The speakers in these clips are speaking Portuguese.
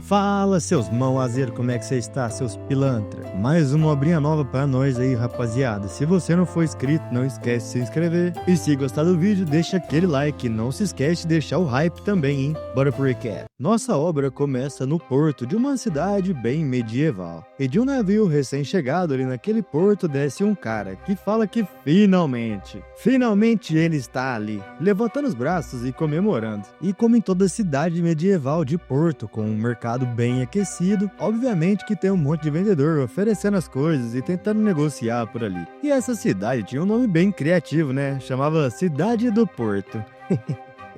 Fala, seus mão azeiro, como é que você está, seus pilantra? Mais uma obrinha nova pra nós aí, rapaziada. Se você não for inscrito, não esquece de se inscrever. E se gostar do vídeo, deixa aquele like. Não se esquece de deixar o hype também, hein? Bora pro recap. Nossa obra começa no porto de uma cidade bem medieval. E de um navio recém-chegado ali naquele porto desce um cara que fala que finalmente ele está ali, levantando os braços e comemorando. E como em toda cidade medieval de porto, com um mercado bem aquecido, obviamente que tem um monte de vendedor oferecendo as coisas e tentando negociar por ali. E essa cidade tinha um nome bem criativo, né? Chamava Cidade do Porto.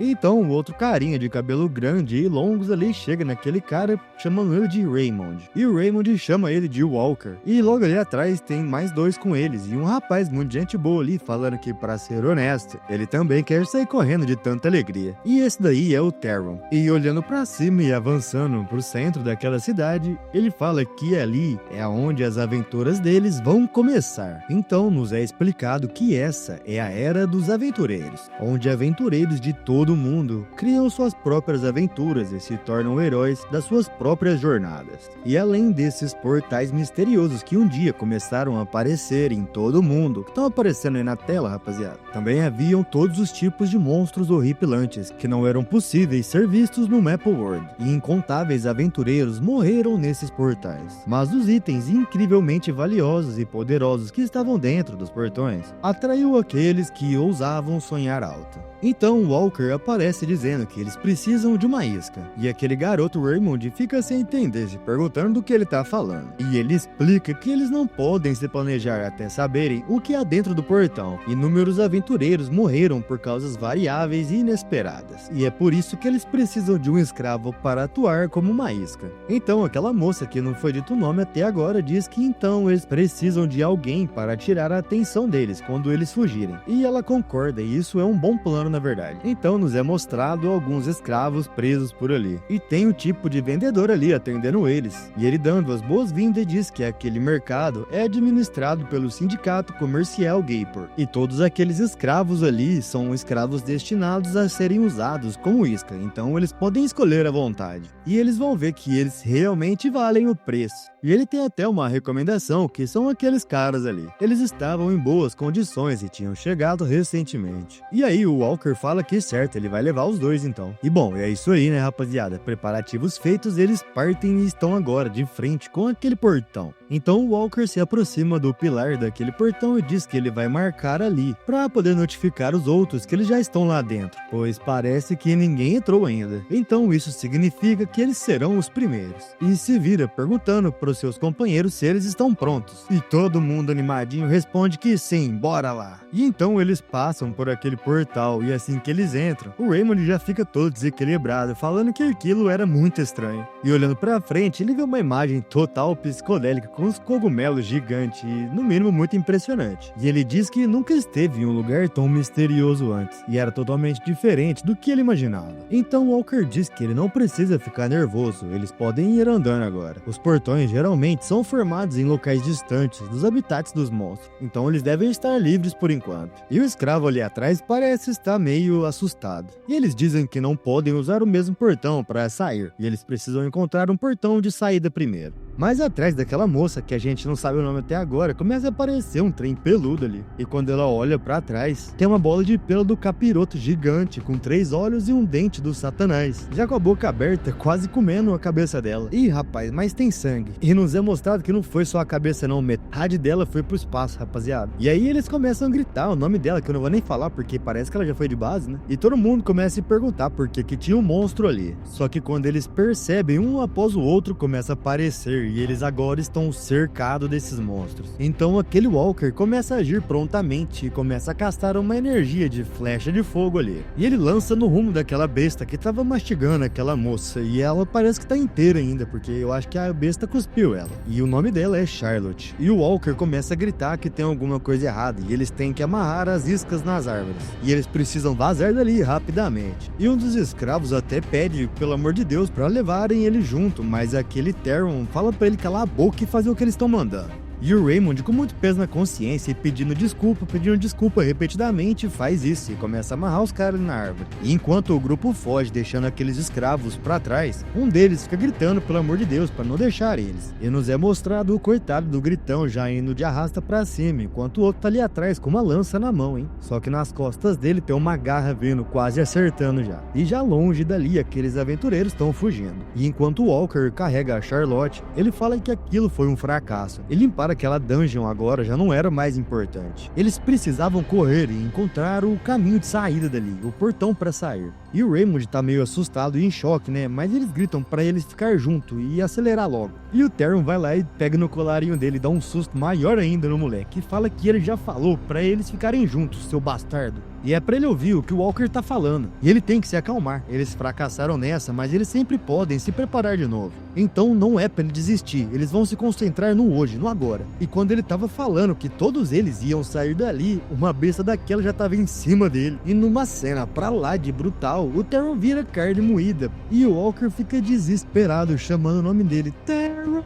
Então o outro carinha de cabelo grande e longos ali chega naquele cara chamando ele de Raymond. E o Raymond chama ele de Walker. E logo ali atrás tem mais dois com eles e um rapaz muito gente boa ali falando que, pra ser honesto, ele também quer sair correndo de tanta alegria. E esse daí é o Theron. E olhando pra cima e avançando pro centro daquela cidade, ele fala que ali é onde as aventuras deles vão começar. Então nos é explicado que essa é a Era dos Aventureiros, onde aventureiros de todo mundo criam suas próprias aventuras e se tornam heróis das suas próprias jornadas. E além desses portais misteriosos que um dia começaram a aparecer em todo o mundo, que estão aparecendo aí na tela, rapaziada, também haviam todos os tipos de monstros horripilantes que não eram possíveis ser vistos no Maple World, e incontáveis aventureiros morreram nesses portais. Mas os itens incrivelmente valiosos e poderosos que estavam dentro dos portões atraiu aqueles que ousavam sonhar alto. Então Walker aparece dizendo que eles precisam de uma isca, e aquele garoto Raymond fica sem entender, se perguntando do que ele tá falando. E ele explica que eles não podem se planejar até saberem o que há dentro do portão. Inúmeros aventureiros morreram por causas variáveis e inesperadas, e é por isso que eles precisam de um escravo para atuar como uma isca. Então aquela moça que não foi dito o nome até agora diz que então eles precisam de alguém para tirar a atenção deles quando eles fugirem. E ela concorda, e isso é um bom plano na verdade. Então nos é mostrado alguns escravos presos por ali. E tem um tipo de vendedor ali atendendo eles. E ele dando as boas-vindas diz que aquele mercado é administrado pelo sindicato comercial Gapor. E todos aqueles escravos ali são escravos destinados a serem usados como isca. Então eles podem escolher à vontade. E eles vão ver que eles realmente valem o preço. E ele tem até uma recomendação que são aqueles caras ali. Eles estavam em boas condições e tinham chegado recentemente. E aí o Walker fala que certo, ele vai levar os dois então. E bom, é isso aí, né, rapaziada? Preparativos feitos, eles partem e estão agora de frente com aquele portão. Então o Walker se aproxima do pilar daquele portão e diz que ele vai marcar ali, para poder notificar os outros que eles já estão lá dentro, pois parece que ninguém entrou ainda. Então isso significa que eles serão os primeiros. E se vira perguntando para os seus companheiros se eles estão prontos. E todo mundo animadinho responde que sim, bora lá. E então eles passam por aquele portal e assim que eles entram, o Raymond já fica todo desequilibrado, falando que aquilo era muito estranho. E olhando pra frente, ele vê uma imagem total psicodélica com uns cogumelos gigantes e, no mínimo, muito impressionante. E ele diz que nunca esteve em um lugar tão misterioso antes, e era totalmente diferente do que ele imaginava. Então Walker diz que ele não precisa ficar nervoso, eles podem ir andando agora. Os portões geralmente são formados em locais distantes dos habitats dos monstros, então eles devem estar livres por enquanto. E o escravo ali atrás parece estar meio assustado. E eles dizem que não podem usar o mesmo portão para sair, e eles precisam encontrar um portão de saída primeiro. Mas atrás daquela moça, que a gente não sabe o nome até agora, começa a aparecer um trem peludo ali. E quando ela olha pra trás, tem uma bola de pelo do capiroto gigante, com 3 olhos e um dente do Satanás, já com a boca aberta, quase comendo a cabeça dela. Ih, rapaz, mas tem sangue. E nos é mostrado que não foi só a cabeça não, metade dela foi pro espaço, rapaziada. E aí eles começam a gritar o nome dela, que eu não vou nem falar, porque parece que ela já foi de base, né? E todo mundo começa a se perguntar por que tinha um monstro ali. Só que quando eles percebem, um após o outro começa a aparecer, e eles agora estão cercados desses monstros. Então aquele Walker começa a agir prontamente e começa a castar uma energia de flecha de fogo ali. E ele lança no rumo daquela besta que tava mastigando aquela moça, e ela parece que tá inteira ainda, porque eu acho que a besta cuspiu ela. E o nome dela é Charlotte. E o Walker começa a gritar que tem alguma coisa errada, e eles têm que amarrar as iscas nas árvores. E eles precisam vazar dali rapidamente. E um dos escravos até pede, pelo amor de Deus, pra levarem ele junto, mas aquele Theron fala pra ele calar a boca e fazer o que eles estão mandando. E o Raymond, com muito peso na consciência e pedindo desculpa repetidamente, faz isso e começa a amarrar os caras na árvore. E enquanto o grupo foge, deixando aqueles escravos pra trás, um deles fica gritando pelo amor de Deus pra não deixar eles. E nos é mostrado o coitado do gritão já indo de arrasta pra cima, enquanto o outro tá ali atrás com uma lança na mão, hein? Só que nas costas dele tem uma garra vindo, quase acertando já. E já longe dali, aqueles aventureiros estão fugindo. E enquanto o Walker carrega a Charlotte, ele fala que aquilo foi um fracasso. E limpar aquela dungeon agora já não era mais importante. Eles precisavam correr e encontrar o caminho de saída dali, o portão pra sair. E o Raymond tá meio assustado e em choque, né? Mas eles gritam pra eles ficar junto e acelerar logo. E o Theron vai lá e pega no colarinho dele e dá um susto maior ainda no moleque. E fala que ele já falou pra eles ficarem juntos, seu bastardo. E é pra ele ouvir o que o Walker tá falando. E ele tem que se acalmar. Eles fracassaram nessa, mas eles sempre podem se preparar de novo. Então não é pra ele desistir. Eles vão se concentrar no hoje, no agora. E quando ele tava falando que todos eles iam sair dali, uma besta daquela já tava em cima dele. E numa cena pra lá de brutal, o Theron vira carne moída. E o Walker fica desesperado, chamando o nome dele. Theron.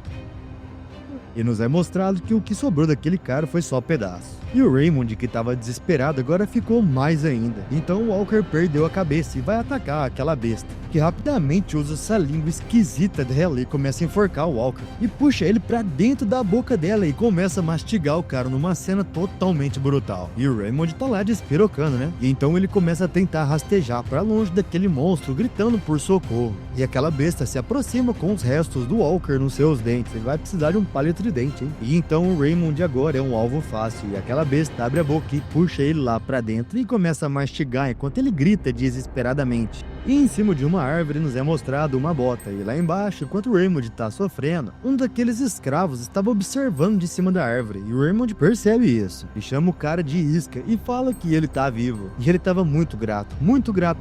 E nos é mostrado que o que sobrou daquele cara foi só pedaço. E o Raymond, que estava desesperado, agora ficou mais ainda. Então o Walker perdeu a cabeça e vai atacar aquela besta, que rapidamente usa essa língua esquisita dela e começa a enforcar o Walker. E puxa ele pra dentro da boca dela e começa a mastigar o cara numa cena totalmente brutal. E o Raymond tá lá despirocando, né? E então ele começa a tentar rastejar pra longe daquele monstro, gritando por socorro. E aquela besta se aproxima com os restos do Walker nos seus dentes. Ele vai precisar de um palito de dente, hein? E então o Raymond agora é um alvo fácil. E aquela besta abre a boca e puxa ele lá pra dentro e começa a mastigar enquanto ele grita desesperadamente. E em cima de uma árvore nos é mostrado uma bota, e lá embaixo, enquanto o Raymond tá sofrendo, um daqueles escravos estava observando de cima da árvore, e o Raymond percebe isso, e chama o cara de isca, e fala que ele tá vivo, e ele tava muito grato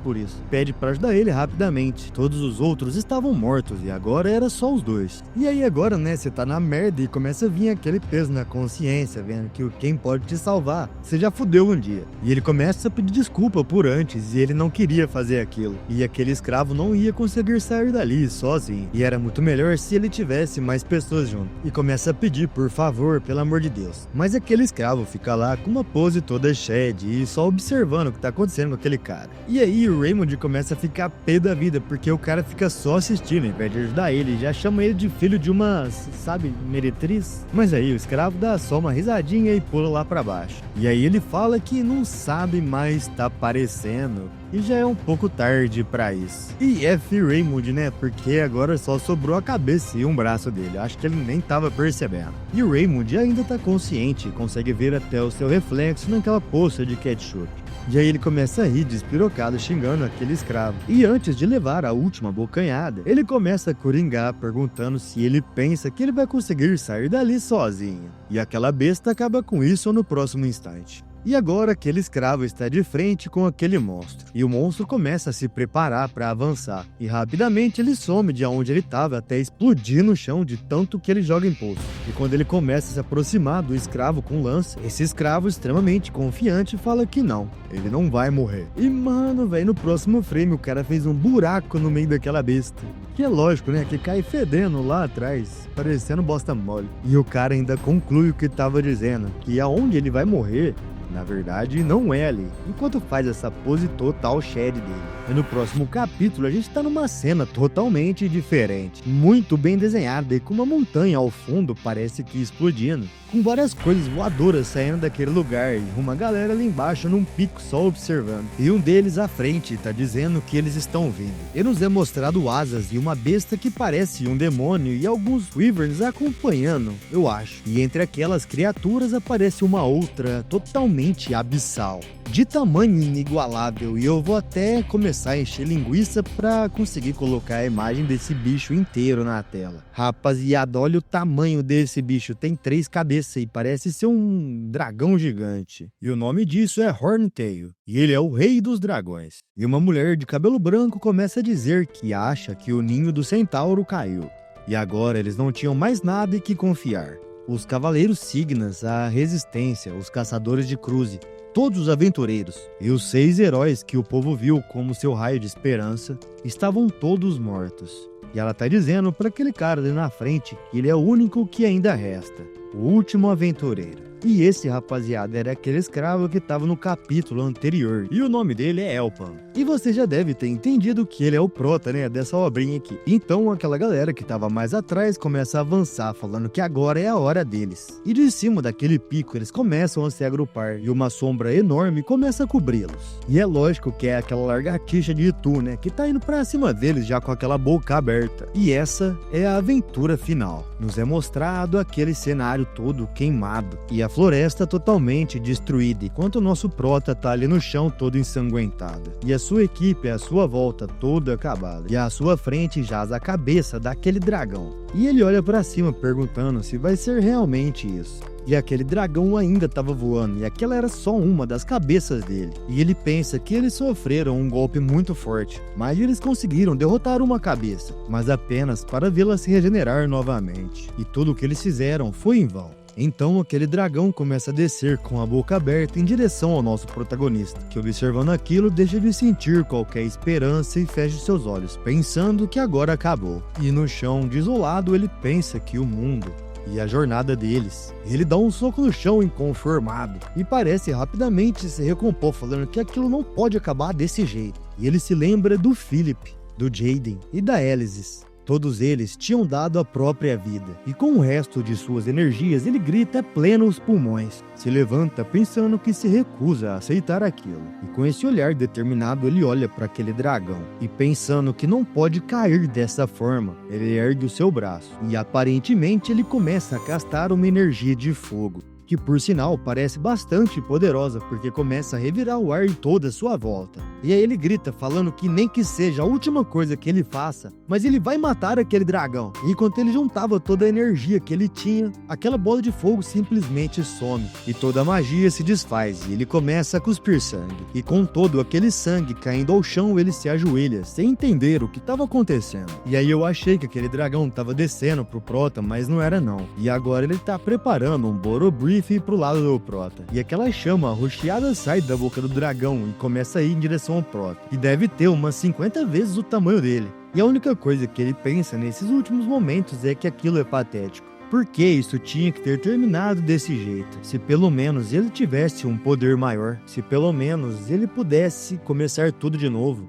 por isso, pede pra ajudar ele rapidamente. Todos os outros estavam mortos, e agora era só os dois. E aí agora, né, você tá na merda e começa a vir aquele peso na consciência, vendo que quem pode te salvar, você já fudeu um dia. E ele começa a pedir desculpa por antes, e ele não queria fazer aquilo. E aquele escravo não ia conseguir sair dali sozinho. E era muito melhor se ele tivesse mais pessoas junto. E começa a pedir, por favor, pelo amor de Deus. Mas aquele escravo fica lá com uma pose toda shed e só observando o que tá acontecendo com aquele cara. E aí o Raymond começa a ficar pé da vida, porque o cara fica só assistindo, em vez de ajudar ele. Já chama ele de filho de uma, sabe, meretriz. Mas aí o escravo dá só uma risadinha e pula lá pra baixo. E aí ele fala que não sabe mais tá aparecendo. E já é um pouco tarde pra isso. E F. Raymond, né? Porque agora só sobrou a cabeça e um braço dele. Acho que ele nem tava percebendo. E o Raymond ainda tá consciente, consegue ver até o seu reflexo naquela poça de ketchup. E aí ele começa a rir despirocado, xingando aquele escravo. E antes de levar a última bocanhada, ele começa a coringar, perguntando se ele pensa que ele vai conseguir sair dali sozinho. E aquela besta acaba com isso no próximo instante. E agora aquele escravo está de frente com aquele monstro. E o monstro começa a se preparar para avançar. E rapidamente ele some de onde ele estava até explodir no chão de tanto que ele joga impulso. E quando ele começa a se aproximar do escravo com lança, esse escravo extremamente confiante fala que não, ele não vai morrer. E mano, velho, no próximo frame o cara fez um buraco no meio daquela besta. Que é lógico, né? Que cai fedendo lá atrás, parecendo bosta mole. E o cara ainda conclui o que estava dizendo, que aonde ele vai morrer, na verdade, não é ali, enquanto faz essa pose total shed dele. E no próximo capítulo, a gente tá numa cena totalmente diferente, muito bem desenhada e com uma montanha ao fundo, parece que explodindo, com várias coisas voadoras saindo daquele lugar e uma galera ali embaixo num pico só observando. E um deles à frente tá dizendo que eles estão vindo. E nos é mostrado asas e uma besta que parece um demônio e alguns wyverns acompanhando, eu acho. E entre aquelas criaturas aparece uma outra totalmente abissal, de tamanho inigualável, e eu vou até começar a encher linguiça pra conseguir colocar a imagem desse bicho inteiro na tela. Rapaziada, olha o tamanho desse bicho, tem 3 cabeças e parece ser um dragão gigante. E o nome disso é Horntail, e ele é o rei dos dragões. E uma mulher de cabelo branco começa a dizer que acha que o ninho do centauro caiu. E agora eles não tinham mais nada em que confiar. Os cavaleiros Signas, a resistência, os caçadores de Cruze, todos os aventureiros e os 6 heróis que o povo viu como seu raio de esperança estavam todos mortos. E ela tá dizendo para aquele cara ali na frente que ele é o único que ainda resta, o último aventureiro. E esse, rapaziada, era aquele escravo que estava no capítulo anterior. E o nome dele é Elpan. E você já deve ter entendido que ele é o prota, né, dessa obrinha aqui. Então aquela galera que estava mais atrás começa a avançar, falando que agora é a hora deles. E de cima daquele pico eles começam a se agrupar. E uma sombra enorme começa a cobri-los. E é lógico que é aquela lagartixa de Itu, né, que tá indo pra cima deles já com aquela boca aberta. E essa é a aventura final. Nos é mostrado aquele cenário todo queimado. E a floresta totalmente destruída, enquanto o nosso prota tá ali no chão todo ensanguentado. E a sua equipe à sua volta toda acabada. E à sua frente jaz a cabeça daquele dragão. E ele olha pra cima perguntando se vai ser realmente isso. E aquele dragão ainda estava voando, e aquela era só uma das cabeças dele. E ele pensa que eles sofreram um golpe muito forte, mas eles conseguiram derrotar uma cabeça, mas apenas para vê-la se regenerar novamente. E tudo o que eles fizeram foi em vão. Então aquele dragão começa a descer com a boca aberta em direção ao nosso protagonista, que observando aquilo deixa de sentir qualquer esperança e fecha seus olhos, pensando que agora acabou. E no chão desolado ele pensa que o mundo e a jornada deles. Ele dá um soco no chão inconformado e parece rapidamente se recompor, falando que aquilo não pode acabar desse jeito. E ele se lembra do Philip, do Jaden e da Elysis. Todos eles tinham dado a própria vida, e com o resto de suas energias ele grita a plenos pulmões, se levanta pensando que se recusa a aceitar aquilo, e com esse olhar determinado ele olha para aquele dragão, e pensando que não pode cair dessa forma, ele ergue o seu braço, e aparentemente ele começa a castar uma energia de fogo, que por sinal parece bastante poderosa, porque começa a revirar o ar em toda a sua volta. E aí ele grita, falando que nem que seja a última coisa que ele faça, mas ele vai matar aquele dragão. E enquanto ele juntava toda a energia que ele tinha, aquela bola de fogo simplesmente some, e toda a magia se desfaz, e ele começa a cuspir sangue. E com todo aquele sangue caindo ao chão, ele se ajoelha, sem entender o que estava acontecendo. E aí eu achei que aquele dragão estava descendo pro prota, mas não era não. E agora ele tá preparando um Borobrief pro lado do prota. E aquela chama arroxeada sai da boca do dragão e começa a ir em direção ao prota. E deve ter umas 50 vezes o tamanho dele. E a única coisa que ele pensa nesses últimos momentos é que aquilo é patético. Por que isso tinha que ter terminado desse jeito? Se pelo menos ele tivesse um poder maior. Se pelo menos ele pudesse começar tudo de novo.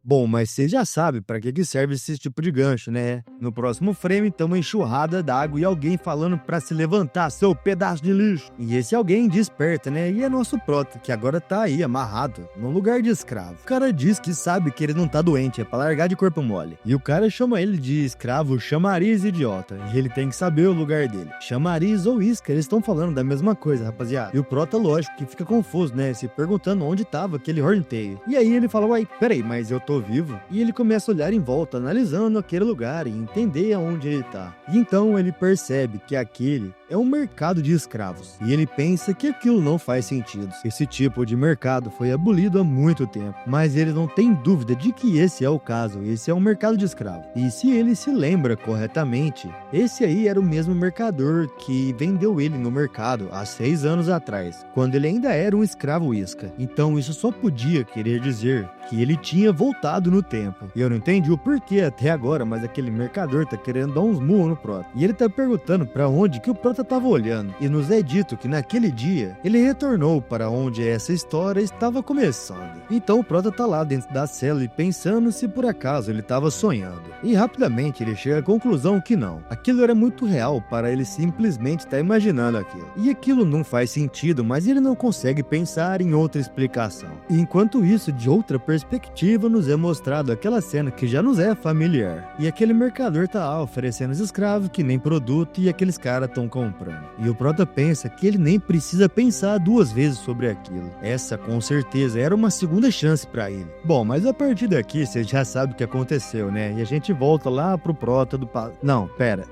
Bom, mas você já sabe para que serve esse tipo de gancho, né? No próximo frame, tem uma enxurrada d'água e alguém falando para se levantar, seu pedaço de lixo. E esse alguém desperta, né? E é nosso prota, que agora tá aí amarrado, num lugar de escravo. O cara diz que sabe que ele não tá doente, é pra largar de corpo mole. E o cara chama ele de escravo chamariz idiota. E ele tem que saber o lugar dele. Chamariz ou isca, eles estão falando da mesma coisa, rapaziada. E o prota, lógico, que fica confuso, né? Se perguntando onde tava aquele Horntail. E aí ele fala, uai, peraí, mas eu tô vivo? E ele começa a olhar em volta, analisando aquele lugar e entender aonde ele tá. E então ele percebe que aquele é um mercado de escravos. E ele pensa que aquilo não faz sentido. Esse tipo de mercado foi abolido há muito tempo. Mas ele não tem dúvida de que esse é o caso. Esse é um mercado de escravos. E se ele se lembra corretamente, esse aí era o mesmo mercador que vendeu ele no mercado há 6 anos atrás, quando ele ainda era um escravo isca. Então isso só podia querer dizer que ele tinha voltado no tempo. E eu não entendi o porquê até agora, mas aquele mercador tá querendo dar uns murros no prota. E ele tá perguntando para onde que o prota estava olhando, e nos é dito que naquele dia ele retornou para onde essa história estava começando. Então o prota tá lá dentro da cela e pensando se por acaso ele estava sonhando. E rapidamente ele chega à conclusão que não. Aquilo era muito real para ele simplesmente estar imaginando aquilo. E aquilo não faz sentido, mas ele não consegue pensar em outra explicação. E enquanto isso, de outra perspectiva, nos é mostrado aquela cena que já nos é familiar. E aquele mercador tá lá oferecendo os escravos que nem produto e aqueles caras estão comprando. E o prota pensa que ele nem precisa pensar 2 vezes sobre aquilo. Essa, com certeza, era uma segunda chance pra ele. Bom, mas a partir daqui, você já sabe o que aconteceu, né? E a gente volta lá pro prota do... Não, pera.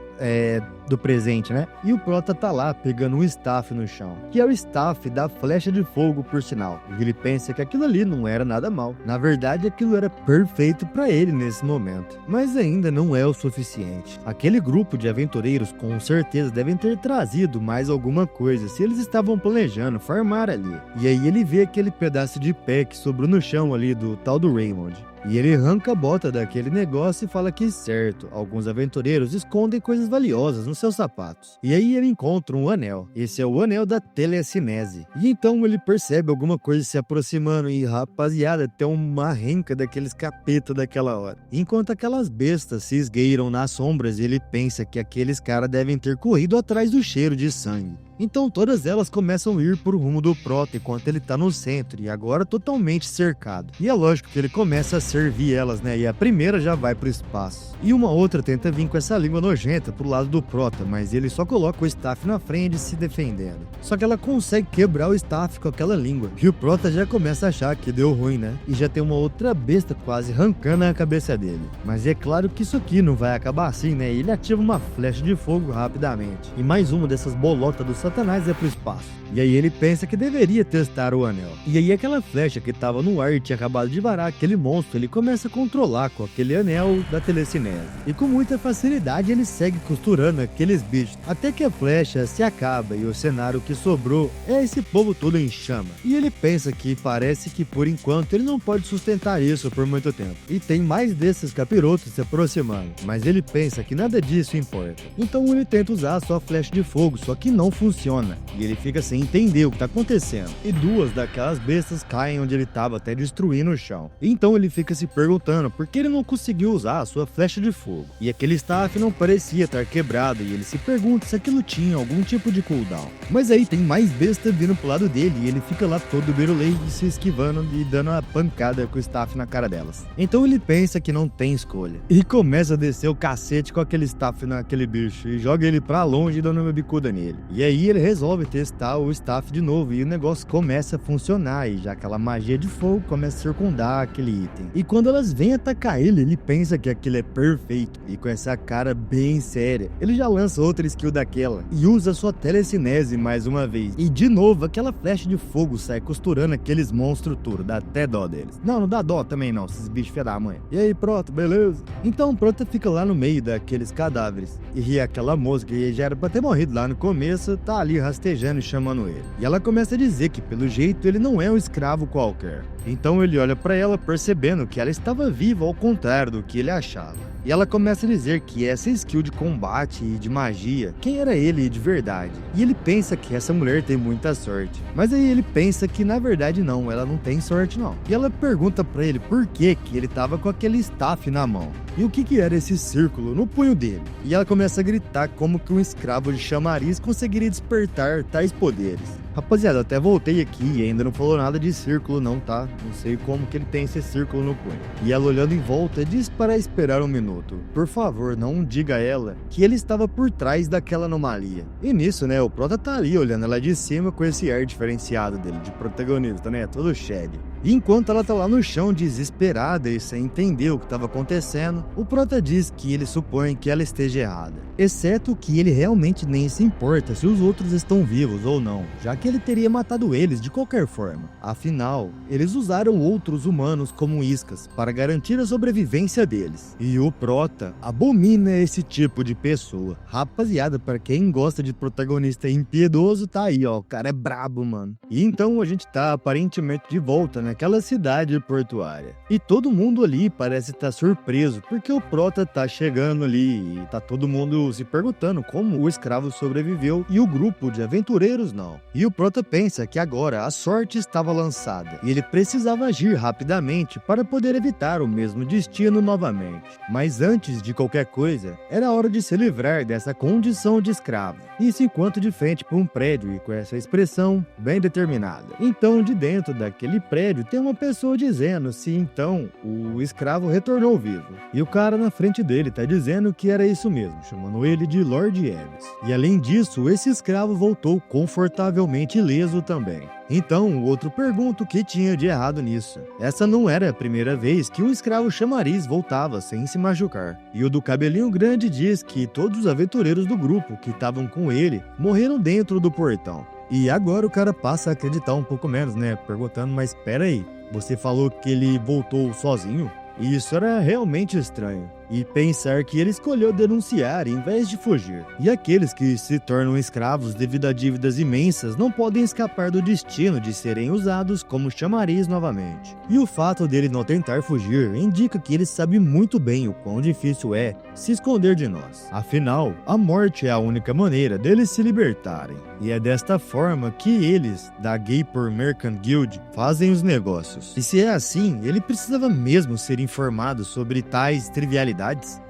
do presente, né? E o Prota tá lá pegando um staff no chão, que é o staff da flecha de fogo, por sinal. E ele pensa que aquilo ali não era nada mal. Na verdade, aquilo era perfeito pra ele nesse momento. Mas ainda não é o suficiente. Aquele grupo de aventureiros com certeza devem ter trazido mais alguma coisa se eles estavam planejando farmar ali. E aí ele vê aquele pedaço de pé que sobrou no chão ali do tal do Raymond. E ele arranca a bota daquele negócio e fala que, certo, alguns aventureiros escondem coisas valiosas nos seus sapatos. E aí ele encontra um anel. Esse é o anel da telecinese. E então ele percebe alguma coisa se aproximando e, rapaziada, tem uma renca daqueles capeta daquela hora. Enquanto aquelas bestas se esgueiram nas sombras, ele pensa que aqueles caras devem ter corrido atrás do cheiro de sangue. Então todas elas começam a ir por rumo do Prota enquanto ele tá no centro e agora totalmente cercado. E é lógico que ele começa a servir elas, né? E a primeira já vai pro espaço. E uma outra tenta vir com essa língua nojenta pro lado do Prota, mas ele só coloca o staff na frente se defendendo. Só que ela consegue quebrar o staff com aquela língua. E o Prota já começa a achar que deu ruim, né? E já tem uma outra besta quase arrancando a cabeça dele. Mas é claro que isso aqui não vai acabar assim, né? Ele ativa uma flecha de fogo rapidamente. E mais uma dessas bolotas do Satanás é pro espaço. E aí ele pensa que deveria testar o anel. E aí aquela flecha que tava no ar e tinha acabado de varar aquele monstro, ele começa a controlar com aquele anel da telecinese. E com muita facilidade ele segue costurando aqueles bichos, até que a flecha se acaba e o cenário que sobrou é esse povo todo em chama. E ele pensa que parece que por enquanto ele não pode sustentar isso por muito tempo. E tem mais desses capirotos se aproximando, mas ele pensa que nada disso importa. Então ele tenta usar a sua flecha de fogo, só que não funciona. E ele fica sem entender o que tá acontecendo. E duas daquelas bestas caem onde ele tava, até destruindo o chão. Então ele fica se perguntando por que ele não conseguiu usar a sua flecha de fogo. E aquele staff não parecia estar quebrado e ele se pergunta se aquilo tinha algum tipo de cooldown. Mas aí tem mais besta vindo pro lado dele e ele fica lá todo birulei se esquivando e dando uma pancada com o staff na cara delas. Então ele pensa que não tem escolha. E começa a descer o cacete com aquele staff naquele bicho e joga ele pra longe dando uma bicuda nele. E aí ele resolve testar o staff de novo e o negócio começa a funcionar e já aquela magia de fogo começa a circundar aquele item. E quando elas vêm atacar ele, ele pensa que aquilo é perfeito e com essa cara bem séria, ele já lança outra skill daquela e usa sua telecinese mais uma vez. E de novo aquela flecha de fogo sai costurando aqueles monstros tudo, dá até dó deles. Não dá dó também não, esses bichos fé da mãe. E aí Prota, beleza? Então o Prota fica lá no meio daqueles cadáveres e ri aquela mosca e já era pra ter morrido lá no começo, tá ali rastejando e chamando ele. E ela começa a dizer que pelo jeito ele não é um escravo qualquer. Então ele olha pra ela percebendo que ela estava viva ao contrário do que ele achava. E ela começa a dizer que essa skill de combate e de magia, quem era ele de verdade? E ele pensa que essa mulher tem muita sorte. Mas aí ele pensa que na verdade não, ela não tem sorte não. E ela pergunta pra ele por que ele tava com aquele staff na mão. E o que era esse círculo no punho dele? E ela começa a gritar como que um escravo de chamariz conseguiria despertar tais poderes. Rapaziada, eu até voltei aqui e ainda não falou nada de círculo não, tá? Não sei como que ele tem esse círculo no punho. E ela olhando em volta diz para esperar um minuto. Por favor, não diga a ela que ele estava por trás daquela anomalia. E nisso, né, o Prota tá ali olhando ela de cima com esse ar diferenciado dele, de protagonista, né? Todo shaggy. E enquanto ela tá lá no chão desesperada e sem entender o que estava acontecendo, o Prota diz que ele supõe que ela esteja errada. Exceto que ele realmente nem se importa se os outros estão vivos ou não, já que ele teria matado eles de qualquer forma. Afinal, eles usaram outros humanos como iscas para garantir a sobrevivência deles. E o Prota abomina esse tipo de pessoa. Rapaziada, para quem gosta de protagonista impiedoso, tá aí, ó. O cara é brabo, mano. E então a gente tá aparentemente de volta naquela cidade portuária. E todo mundo ali parece estar surpreso, porque o Prota tá chegando ali e tá todo mundo se perguntando como o escravo sobreviveu e o grupo de aventureiros não. E o Prota pensa que agora a sorte estava lançada e ele precisava agir rapidamente para poder evitar o mesmo destino novamente. Mas antes de qualquer coisa, era hora de se livrar dessa condição de escravo. Isso enquanto de frente para um prédio e com essa expressão bem determinada. Então, de dentro daquele prédio tem uma pessoa dizendo se então o escravo retornou vivo. E o cara na frente dele tá dizendo que era isso mesmo, chamando ele de Lord Ebbs. E além disso, esse escravo voltou confortavelmente ileso também. Então, o outro pergunta o que tinha de errado nisso. Essa não era a primeira vez que um escravo chamariz voltava sem se machucar. E o do cabelinho grande diz que todos os aventureiros do grupo que estavam com ele morreram dentro do portão. E agora o cara passa a acreditar um pouco menos, né? Perguntando, mas pera aí, você falou que ele voltou sozinho? E isso era realmente estranho. E pensar que ele escolheu denunciar em vez de fugir. E aqueles que se tornam escravos devido a dívidas imensas não podem escapar do destino de serem usados como chamariz novamente. E o fato dele não tentar fugir indica que ele sabe muito bem o quão difícil é se esconder de nós. Afinal, a morte é a única maneira deles se libertarem. E é desta forma que eles, da Gapor Merchant Guild, fazem os negócios. E se é assim, ele precisava mesmo ser informado sobre tais trivialidades.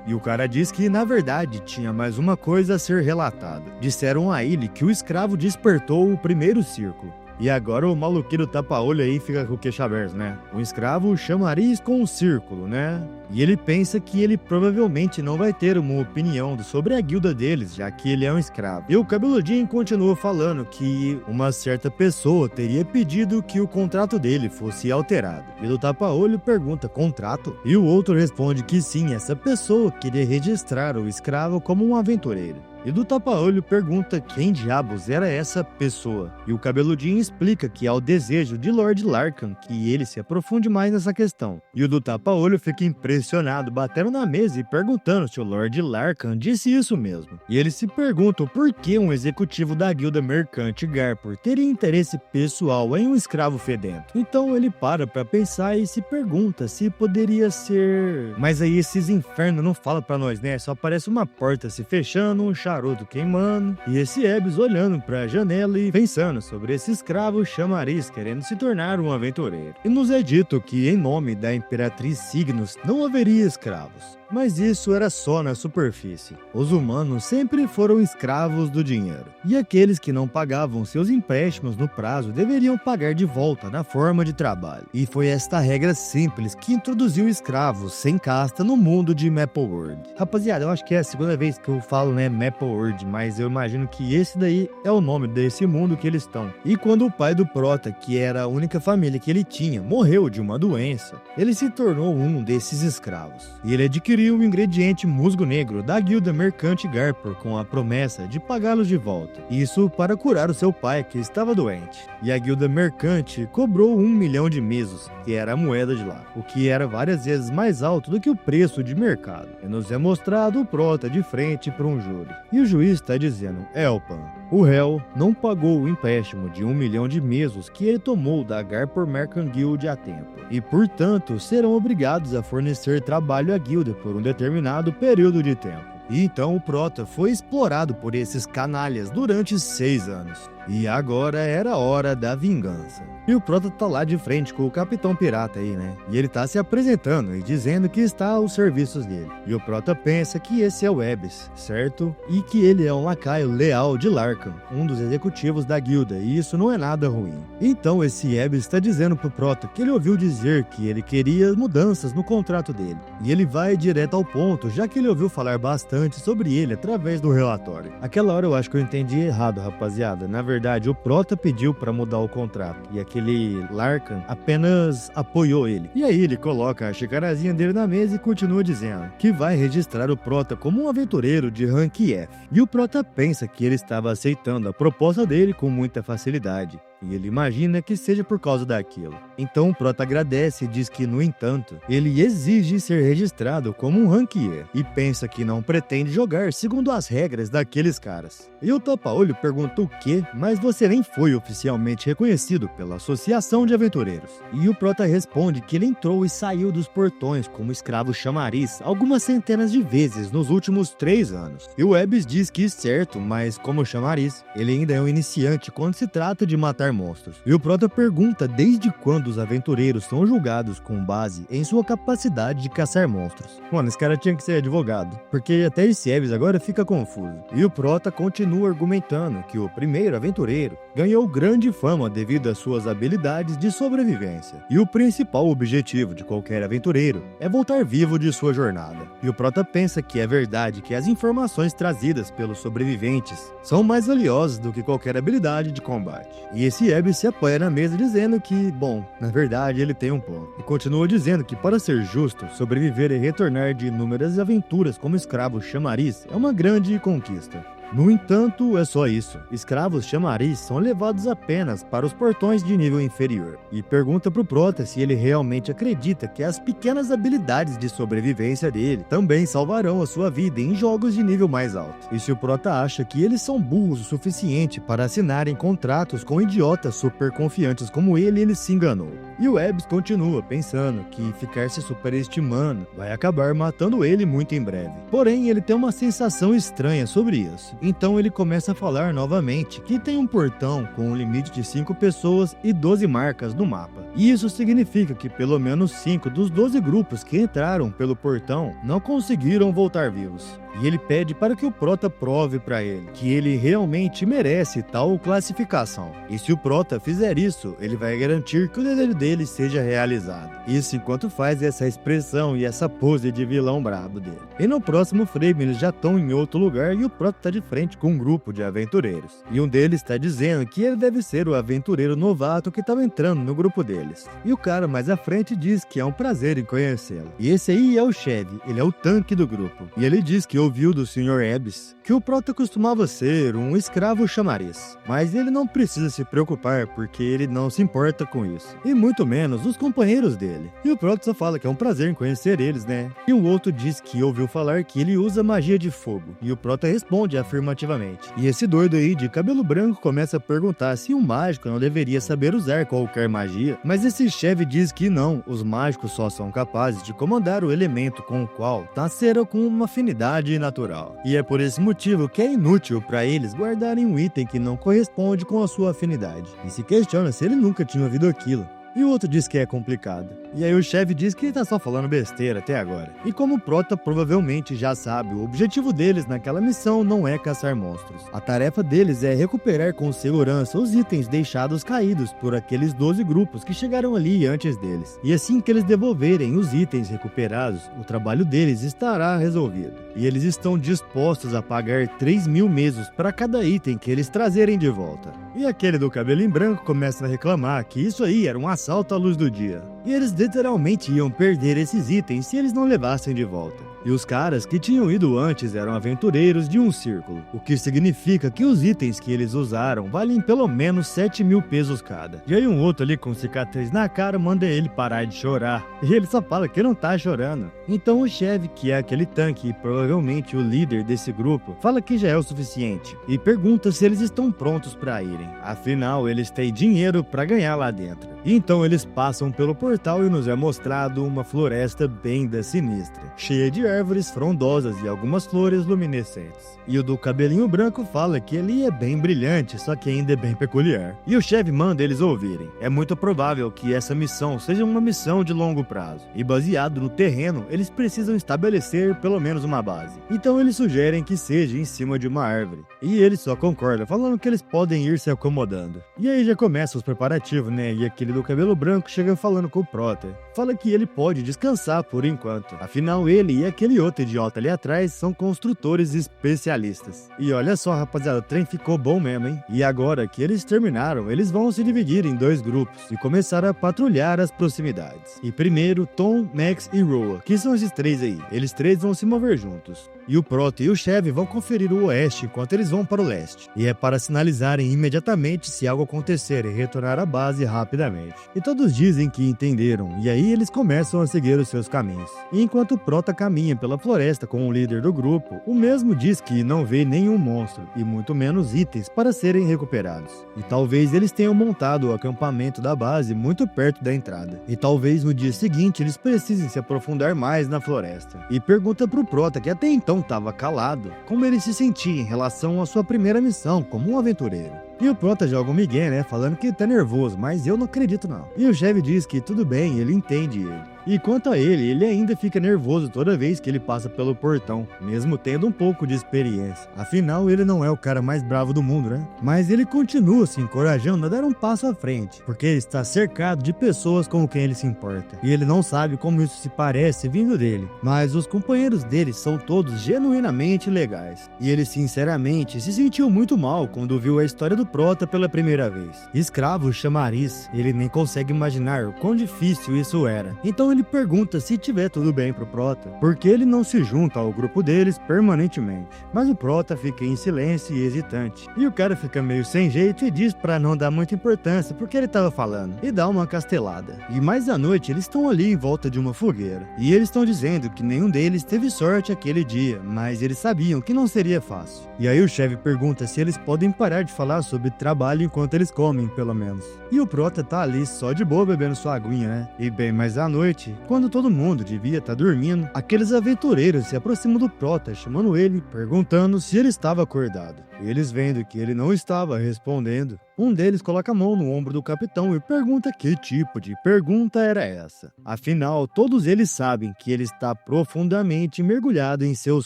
E o cara diz que, na verdade, tinha mais uma coisa a ser relatada. Disseram a ele que o escravo despertou o primeiro círculo. E agora o maluqueiro tapa-olho aí fica com o queixo aberto, né? Um escravo chamariz com um círculo, né? E ele pensa que ele provavelmente não vai ter uma opinião sobre a guilda deles, já que ele é um escravo. E o cabeludinho continua falando que uma certa pessoa teria pedido que o contrato dele fosse alterado. E o tapa-olho pergunta, contrato? E o outro responde que sim, essa pessoa queria registrar o escravo como um aventureiro. E do tapa-olho pergunta quem diabos era essa pessoa. E o cabeludinho explica que é o desejo de Lord Larkan que ele se aprofunde mais nessa questão. E o do tapa-olho fica impressionado, batendo na mesa e perguntando se o Lord Larkan disse isso mesmo. E eles se perguntam por que um executivo da guilda mercante Garpor teria interesse pessoal em um escravo fedento. Então ele para pra pensar e se pergunta se poderia ser... Mas aí esses infernos não falam pra nós, né? Só parece uma porta se fechando, um charuto queimando, e esse Ebbs olhando pra janela e pensando sobre esse escravo chamariz querendo se tornar um aventureiro. E nos é dito que, em nome da Imperatriz Signos, não haveria escravos. Mas isso era só na superfície. Os humanos sempre foram escravos do dinheiro. E aqueles que não pagavam seus empréstimos no prazo deveriam pagar de volta na forma de trabalho. E foi esta regra simples que introduziu escravos sem casta no mundo de Mapleworld. Rapaziada, eu acho que é a segunda vez que eu falo, né, Mapleworld, mas eu imagino que esse daí é o nome desse mundo que eles estão. E quando o pai do Prota, que era a única família que ele tinha, morreu de uma doença, ele se tornou um desses escravos. E ele adquiriu o ingrediente musgo negro da guilda mercante Garpor com a promessa de pagá-los de volta. Isso para curar o seu pai que estava doente. E a guilda mercante cobrou 1 milhão de mesos, que era a moeda de lá, o que era várias vezes mais alto do que o preço de mercado. E nos é mostrado o Prota de frente para um júri. E o juiz está dizendo, Elpan, o réu não pagou o empréstimo de 1 milhão de mesos que ele tomou da Garpor Merchant Guild a tempo. E, portanto, serão obrigados a fornecer trabalho à guilda por um determinado período de tempo. E então o Prota foi explorado por esses canalhas durante 6 anos. E agora era a hora da vingança. E o Prota tá lá de frente com o Capitão Pirata aí, né? E ele tá se apresentando e dizendo que está aos serviços dele. E o Prota pensa que esse é o Ebbs, certo? E que ele é um lacaio leal de Larkan, um dos executivos da guilda, e isso não é nada ruim. Então esse Ebbs está dizendo pro Prota que ele ouviu dizer que ele queria mudanças no contrato dele. E ele vai direto ao ponto, já que ele ouviu falar bastante sobre ele através do relatório. Aquela hora eu acho que eu entendi errado, rapaziada. Na verdade, o Prota pediu para mudar o contrato e aquele Larkan apenas apoiou ele. E aí ele coloca a xicarazinha dele na mesa e continua dizendo que vai registrar o Prota como um aventureiro de rank F. E o Prota pensa que ele estava aceitando a proposta dele com muita facilidade. E ele imagina que seja por causa daquilo. Então o Prota agradece e diz que, no entanto, ele exige ser registrado como um rank E e pensa que não pretende jogar segundo as regras daqueles caras. E o Tapa-Olho pergunta o quê? Mas você nem foi oficialmente reconhecido pela Associação de Aventureiros. E o Prota responde que ele entrou e saiu dos portões como escravo chamariz algumas centenas de vezes nos últimos 3 anos. E o Ebbs diz que certo, mas como chamariz, ele ainda é um iniciante quando se trata de matar caçar monstros. E o Prota pergunta desde quando os aventureiros são julgados com base em sua capacidade de caçar monstros. Mano, esse cara tinha que ser advogado, porque até esse Ebis agora fica confuso. E o Prota continua argumentando que o primeiro aventureiro ganhou grande fama devido às suas habilidades de sobrevivência. E o principal objetivo de qualquer aventureiro é voltar vivo de sua jornada. E o Prota pensa que é verdade que as informações trazidas pelos sobreviventes são mais valiosas do que qualquer habilidade de combate. E esse Ebis se apoia na mesa dizendo que, bom, na verdade ele tem um ponto. E continua dizendo que para ser justo, sobreviver e retornar de inúmeras aventuras como escravo chamariz é uma grande conquista. No entanto, é só isso. Escravos chamariz são levados apenas para os portões de nível inferior. E pergunta pro Prota se ele realmente acredita que as pequenas habilidades de sobrevivência dele também salvarão a sua vida em jogos de nível mais alto. E se o Prota acha que eles são burros o suficiente para assinarem contratos com idiotas super confiantes como ele se enganou. E o Ebis continua pensando que ficar se superestimando vai acabar matando ele muito em breve. Porém, ele tem uma sensação estranha sobre isso. Então ele começa a falar novamente que tem um portão com um limite de 5 pessoas e 12 marcas no mapa. E isso significa que pelo menos 5 dos 12 grupos que entraram pelo portão não conseguiram voltar vivos. E ele pede para que o Prota prove para ele que ele realmente merece tal classificação. E se o Prota fizer isso, ele vai garantir que o desejo dele seja realizado. Isso enquanto faz essa expressão e essa pose de vilão brabo dele. E no próximo frame eles já estão em outro lugar e o Prota está de frente com um grupo de aventureiros. E um deles está dizendo que ele deve ser o aventureiro novato que estava entrando no grupo deles. E o cara mais à frente diz que é um prazer em conhecê-lo. E esse aí é o Chevy, ele é o tanque do grupo. E ele diz que ouviu do Sr. Ebis que o Prota costumava ser um escravo chamariz, mas ele não precisa se preocupar porque ele não se importa com isso, e muito menos os companheiros dele. E o Prota só fala que é um prazer em conhecer eles, né? E o outro diz que ouviu falar que ele usa magia de fogo, e o Prota responde afirmativamente. E esse doido aí de cabelo branco começa a perguntar se um mágico não deveria saber usar qualquer magia, mas esse chefe diz que não, os mágicos só são capazes de comandar o elemento com o qual nasceram com uma afinidade natural. E é por esse motivo que é inútil para eles guardarem um item que não corresponde com a sua afinidade. E se questiona se ele nunca tinha ouvido aquilo. E o outro diz que é complicado. E aí o chefe diz que ele tá só falando besteira até agora. E como o Prota provavelmente já sabe, o objetivo deles naquela missão não é caçar monstros. A tarefa deles é recuperar com segurança os itens deixados caídos por aqueles 12 grupos que chegaram ali antes deles. E assim que eles devolverem os itens recuperados, o trabalho deles estará resolvido. E eles estão dispostos a pagar 3.000 mesos para cada item que eles trazerem de volta. E aquele do cabelinho branco começa a reclamar que isso aí era um assalto à luz do dia. E eles literalmente iam perder esses itens se eles não levassem de volta. E os caras que tinham ido antes eram aventureiros de um círculo, o que significa que os itens que eles usaram valem pelo menos 7.000 pesos cada. E aí um outro ali com cicatriz na cara manda ele parar de chorar, e ele só fala que não tá chorando. Então o chefe, que é aquele tanque e provavelmente o líder desse grupo, fala que já é o suficiente, e pergunta se eles estão prontos para irem. Afinal, eles têm dinheiro para ganhar lá dentro. E então eles passam pelo portal e nos é mostrado uma floresta bem da sinistra, cheia de árvores frondosas e algumas flores luminescentes. E o do cabelinho branco fala que ali é bem brilhante, só que ainda é bem peculiar. E o chefe manda eles ouvirem. É muito provável que essa missão seja uma missão de longo prazo. E baseado no terreno, eles precisam estabelecer pelo menos uma base. Então eles sugerem que seja em cima de uma árvore. E ele só concorda, falando que eles podem ir se acomodando. E aí já começam os preparativos, né? E aquele do cabelo branco chega falando com o Prota. Fala que ele pode descansar por enquanto. Afinal, ele e aquele outro idiota ali atrás são construtores especialistas. E olha só, rapaziada, o trem ficou bom mesmo, hein? E agora que eles terminaram, eles vão se dividir em 2 grupos e começar a patrulhar as proximidades. E primeiro, Tom, Max e Roa, que são esses 3 aí. Eles 3 vão se mover juntos. E o Prota e o Chevy vão conferir o oeste enquanto eles vão para o leste. E é para sinalizarem imediatamente se algo acontecer e retornar à base rapidamente. E todos dizem que entenderam, e aí eles começam a seguir os seus caminhos. E enquanto o Prota caminha pela floresta com o líder do grupo, o mesmo diz que não vê nenhum monstro, e muito menos itens para serem recuperados. E talvez eles tenham montado o acampamento da base muito perto da entrada. E talvez no dia seguinte eles precisem se aprofundar mais na floresta. E pergunta pro Prota, que até então estava calado, como ele se sentia em relação à sua primeira missão como um aventureiro. E o Prota joga um migué, né, falando que tá nervoso, mas eu não acredito não. E o chefe diz que tudo bem, ele entende ele. E quanto a ele ainda fica nervoso toda vez que ele passa pelo portão, mesmo tendo um pouco de experiência. Afinal, ele não é o cara mais bravo do mundo, né? Mas ele continua se encorajando a dar um passo à frente, porque ele está cercado de pessoas com quem ele se importa. E ele não sabe como isso se parece vindo dele, mas os companheiros dele são todos genuinamente legais. E ele sinceramente se sentiu muito mal quando viu a história do Prota pela primeira vez. Escravo chamariz, ele nem consegue imaginar o quão difícil isso era. Então ele pergunta se tiver tudo bem pro Prota, porque ele não se junta ao grupo deles permanentemente. Mas o Prota fica em silêncio e hesitante. E o cara fica meio sem jeito e diz pra não dar muita importância porque ele tava falando, e dá uma castelada. E mais à noite eles estão ali em volta de uma fogueira. E eles estão dizendo que nenhum deles teve sorte aquele dia, mas eles sabiam que não seria fácil. E aí o chefe pergunta se eles podem parar de falar sobre trabalho enquanto eles comem, pelo menos. E o Prota tá ali só de boa bebendo sua aguinha, né? E bem mais à noite, quando todo mundo devia estar dormindo, aqueles aventureiros se aproximam do Prota, chamando ele, perguntando se ele estava acordado. Eles vendo que ele não estava respondendo, um deles coloca a mão no ombro do capitão e pergunta que tipo de pergunta era essa. Afinal, todos eles sabem que ele está profundamente mergulhado em seus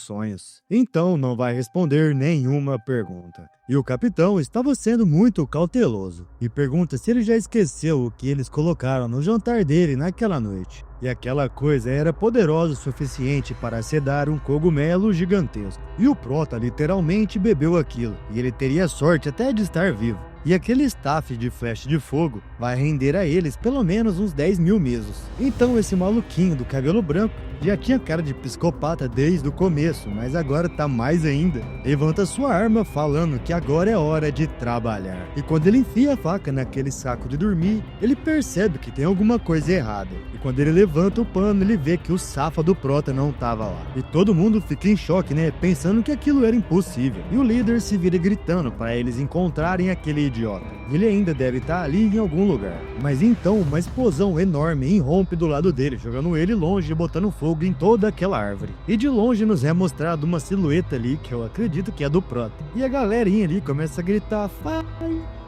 sonhos, então não vai responder nenhuma pergunta. E o capitão estava sendo muito cauteloso e pergunta se ele já esqueceu o que eles colocaram no jantar dele naquela noite. E aquela coisa era poderosa o suficiente para sedar um cogumelo gigantesco. E o Prota literalmente bebeu aquilo, e ele teria sorte até de estar vivo. E aquele staff de flecha de fogo vai render a eles pelo menos uns 10 mil mesos. Então esse maluquinho do cabelo branco já tinha cara de psicopata desde o começo, mas agora tá mais ainda. Levanta sua arma falando que agora é hora de trabalhar. E quando ele enfia a faca naquele saco de dormir, ele percebe que tem alguma coisa errada. E quando ele levanta o pano, ele vê que o safado do Prota não tava lá. E todo mundo fica em choque, né? Pensando que aquilo era impossível. E o líder se vira gritando para eles encontrarem aquele idiota. Ele ainda deve estar ali em algum lugar. Mas então uma explosão enorme irrompe do lado dele, jogando ele longe e botando fogo em toda aquela árvore. E de longe nos é mostrado uma silhueta ali que eu acredito que é do Prota. E a galerinha ali começa a gritar "Fire!"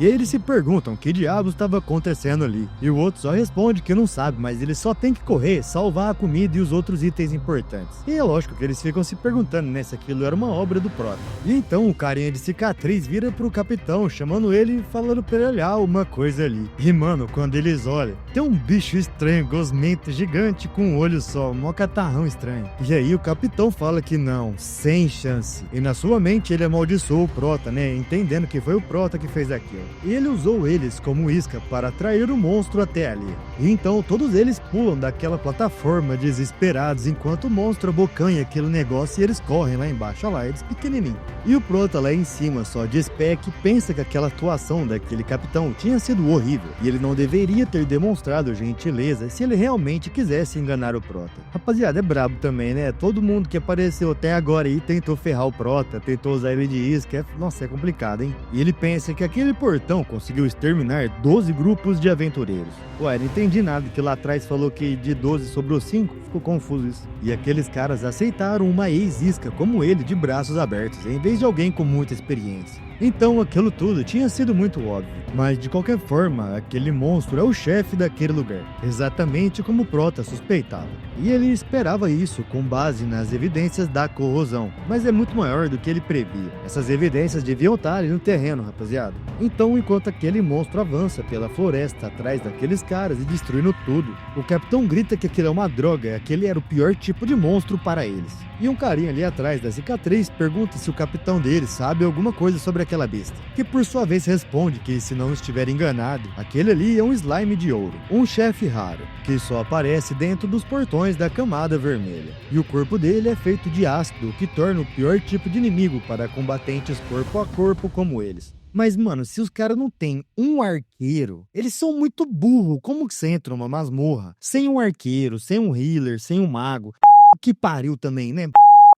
E aí eles se perguntam que diabos estava acontecendo ali. E o outro só responde que não sabe, mas ele só tem que correr, salvar a comida e os outros itens importantes. E é lógico que eles ficam se perguntando, né, se aquilo era uma obra do Prota. E então o carinha de cicatriz vira pro capitão, chamando ele e falando pra ele olhar uma coisa ali. E mano, quando eles olham, tem um bicho estranho, gosmento, gigante, com um olho só, um catarrão estranho. E aí o capitão fala que não, sem chance. E na sua mente ele amaldiçoou o Prota, né, entendendo que foi o Prota que fez aquilo. E ele usou eles como isca para atrair o monstro até ali. E então todos eles pulam daquela plataforma desesperados enquanto o monstro abocanha aquele negócio e eles correm lá embaixo, olha lá, eles pequenininho. E o Prota lá em cima só de spec pensa que aquela atuação daquele capitão tinha sido horrível e ele não deveria ter demonstrado gentileza se ele realmente quisesse enganar o Prota. Rapaziada, é brabo também, né? Todo mundo que apareceu até agora aí tentou ferrar o Prota, tentou usar ele de isca, nossa, é complicado, hein? E ele pensa que aquele portão conseguiu exterminar 12 grupos de aventureiros. Ué, não entendi nada, que lá atrás falou que de 12 sobrou 5, ficou confuso isso. E aqueles caras aceitaram uma ex-isca como ele de braços abertos, em vez de alguém com muita experiência. Então aquilo tudo tinha sido muito óbvio, mas de qualquer forma, aquele monstro é o chefe daquele lugar, exatamente como o Prota suspeitava. E ele esperava isso com base nas evidências da corrosão, mas é muito maior do que ele previa. Essas evidências deviam estar ali no terreno, rapaziada. Então, enquanto aquele monstro avança pela floresta atrás daqueles caras e destruindo tudo, o capitão grita que aquilo é uma droga, aquele era o pior tipo de monstro para eles. E um carinha ali atrás da cicatriz pergunta se o capitão dele sabe alguma coisa sobre aquela besta, que por sua vez responde que, se não estiver enganado, aquele ali é um slime de ouro, um chefe raro, que só aparece dentro dos portões da camada vermelha. E o corpo dele é feito de ácido, o que torna o pior tipo de inimigo para combatentes corpo a corpo como eles. Mas, mano, se os caras não tem um arqueiro, eles são muito burros. Como que você entra numa masmorra sem um arqueiro, sem um healer, sem um mago? Que pariu também, né?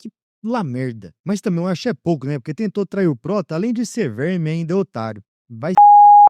Que lá merda. Mas também eu acho é pouco, né? Porque tentou trair o Prota, além de ser verme, ainda é otário. Vai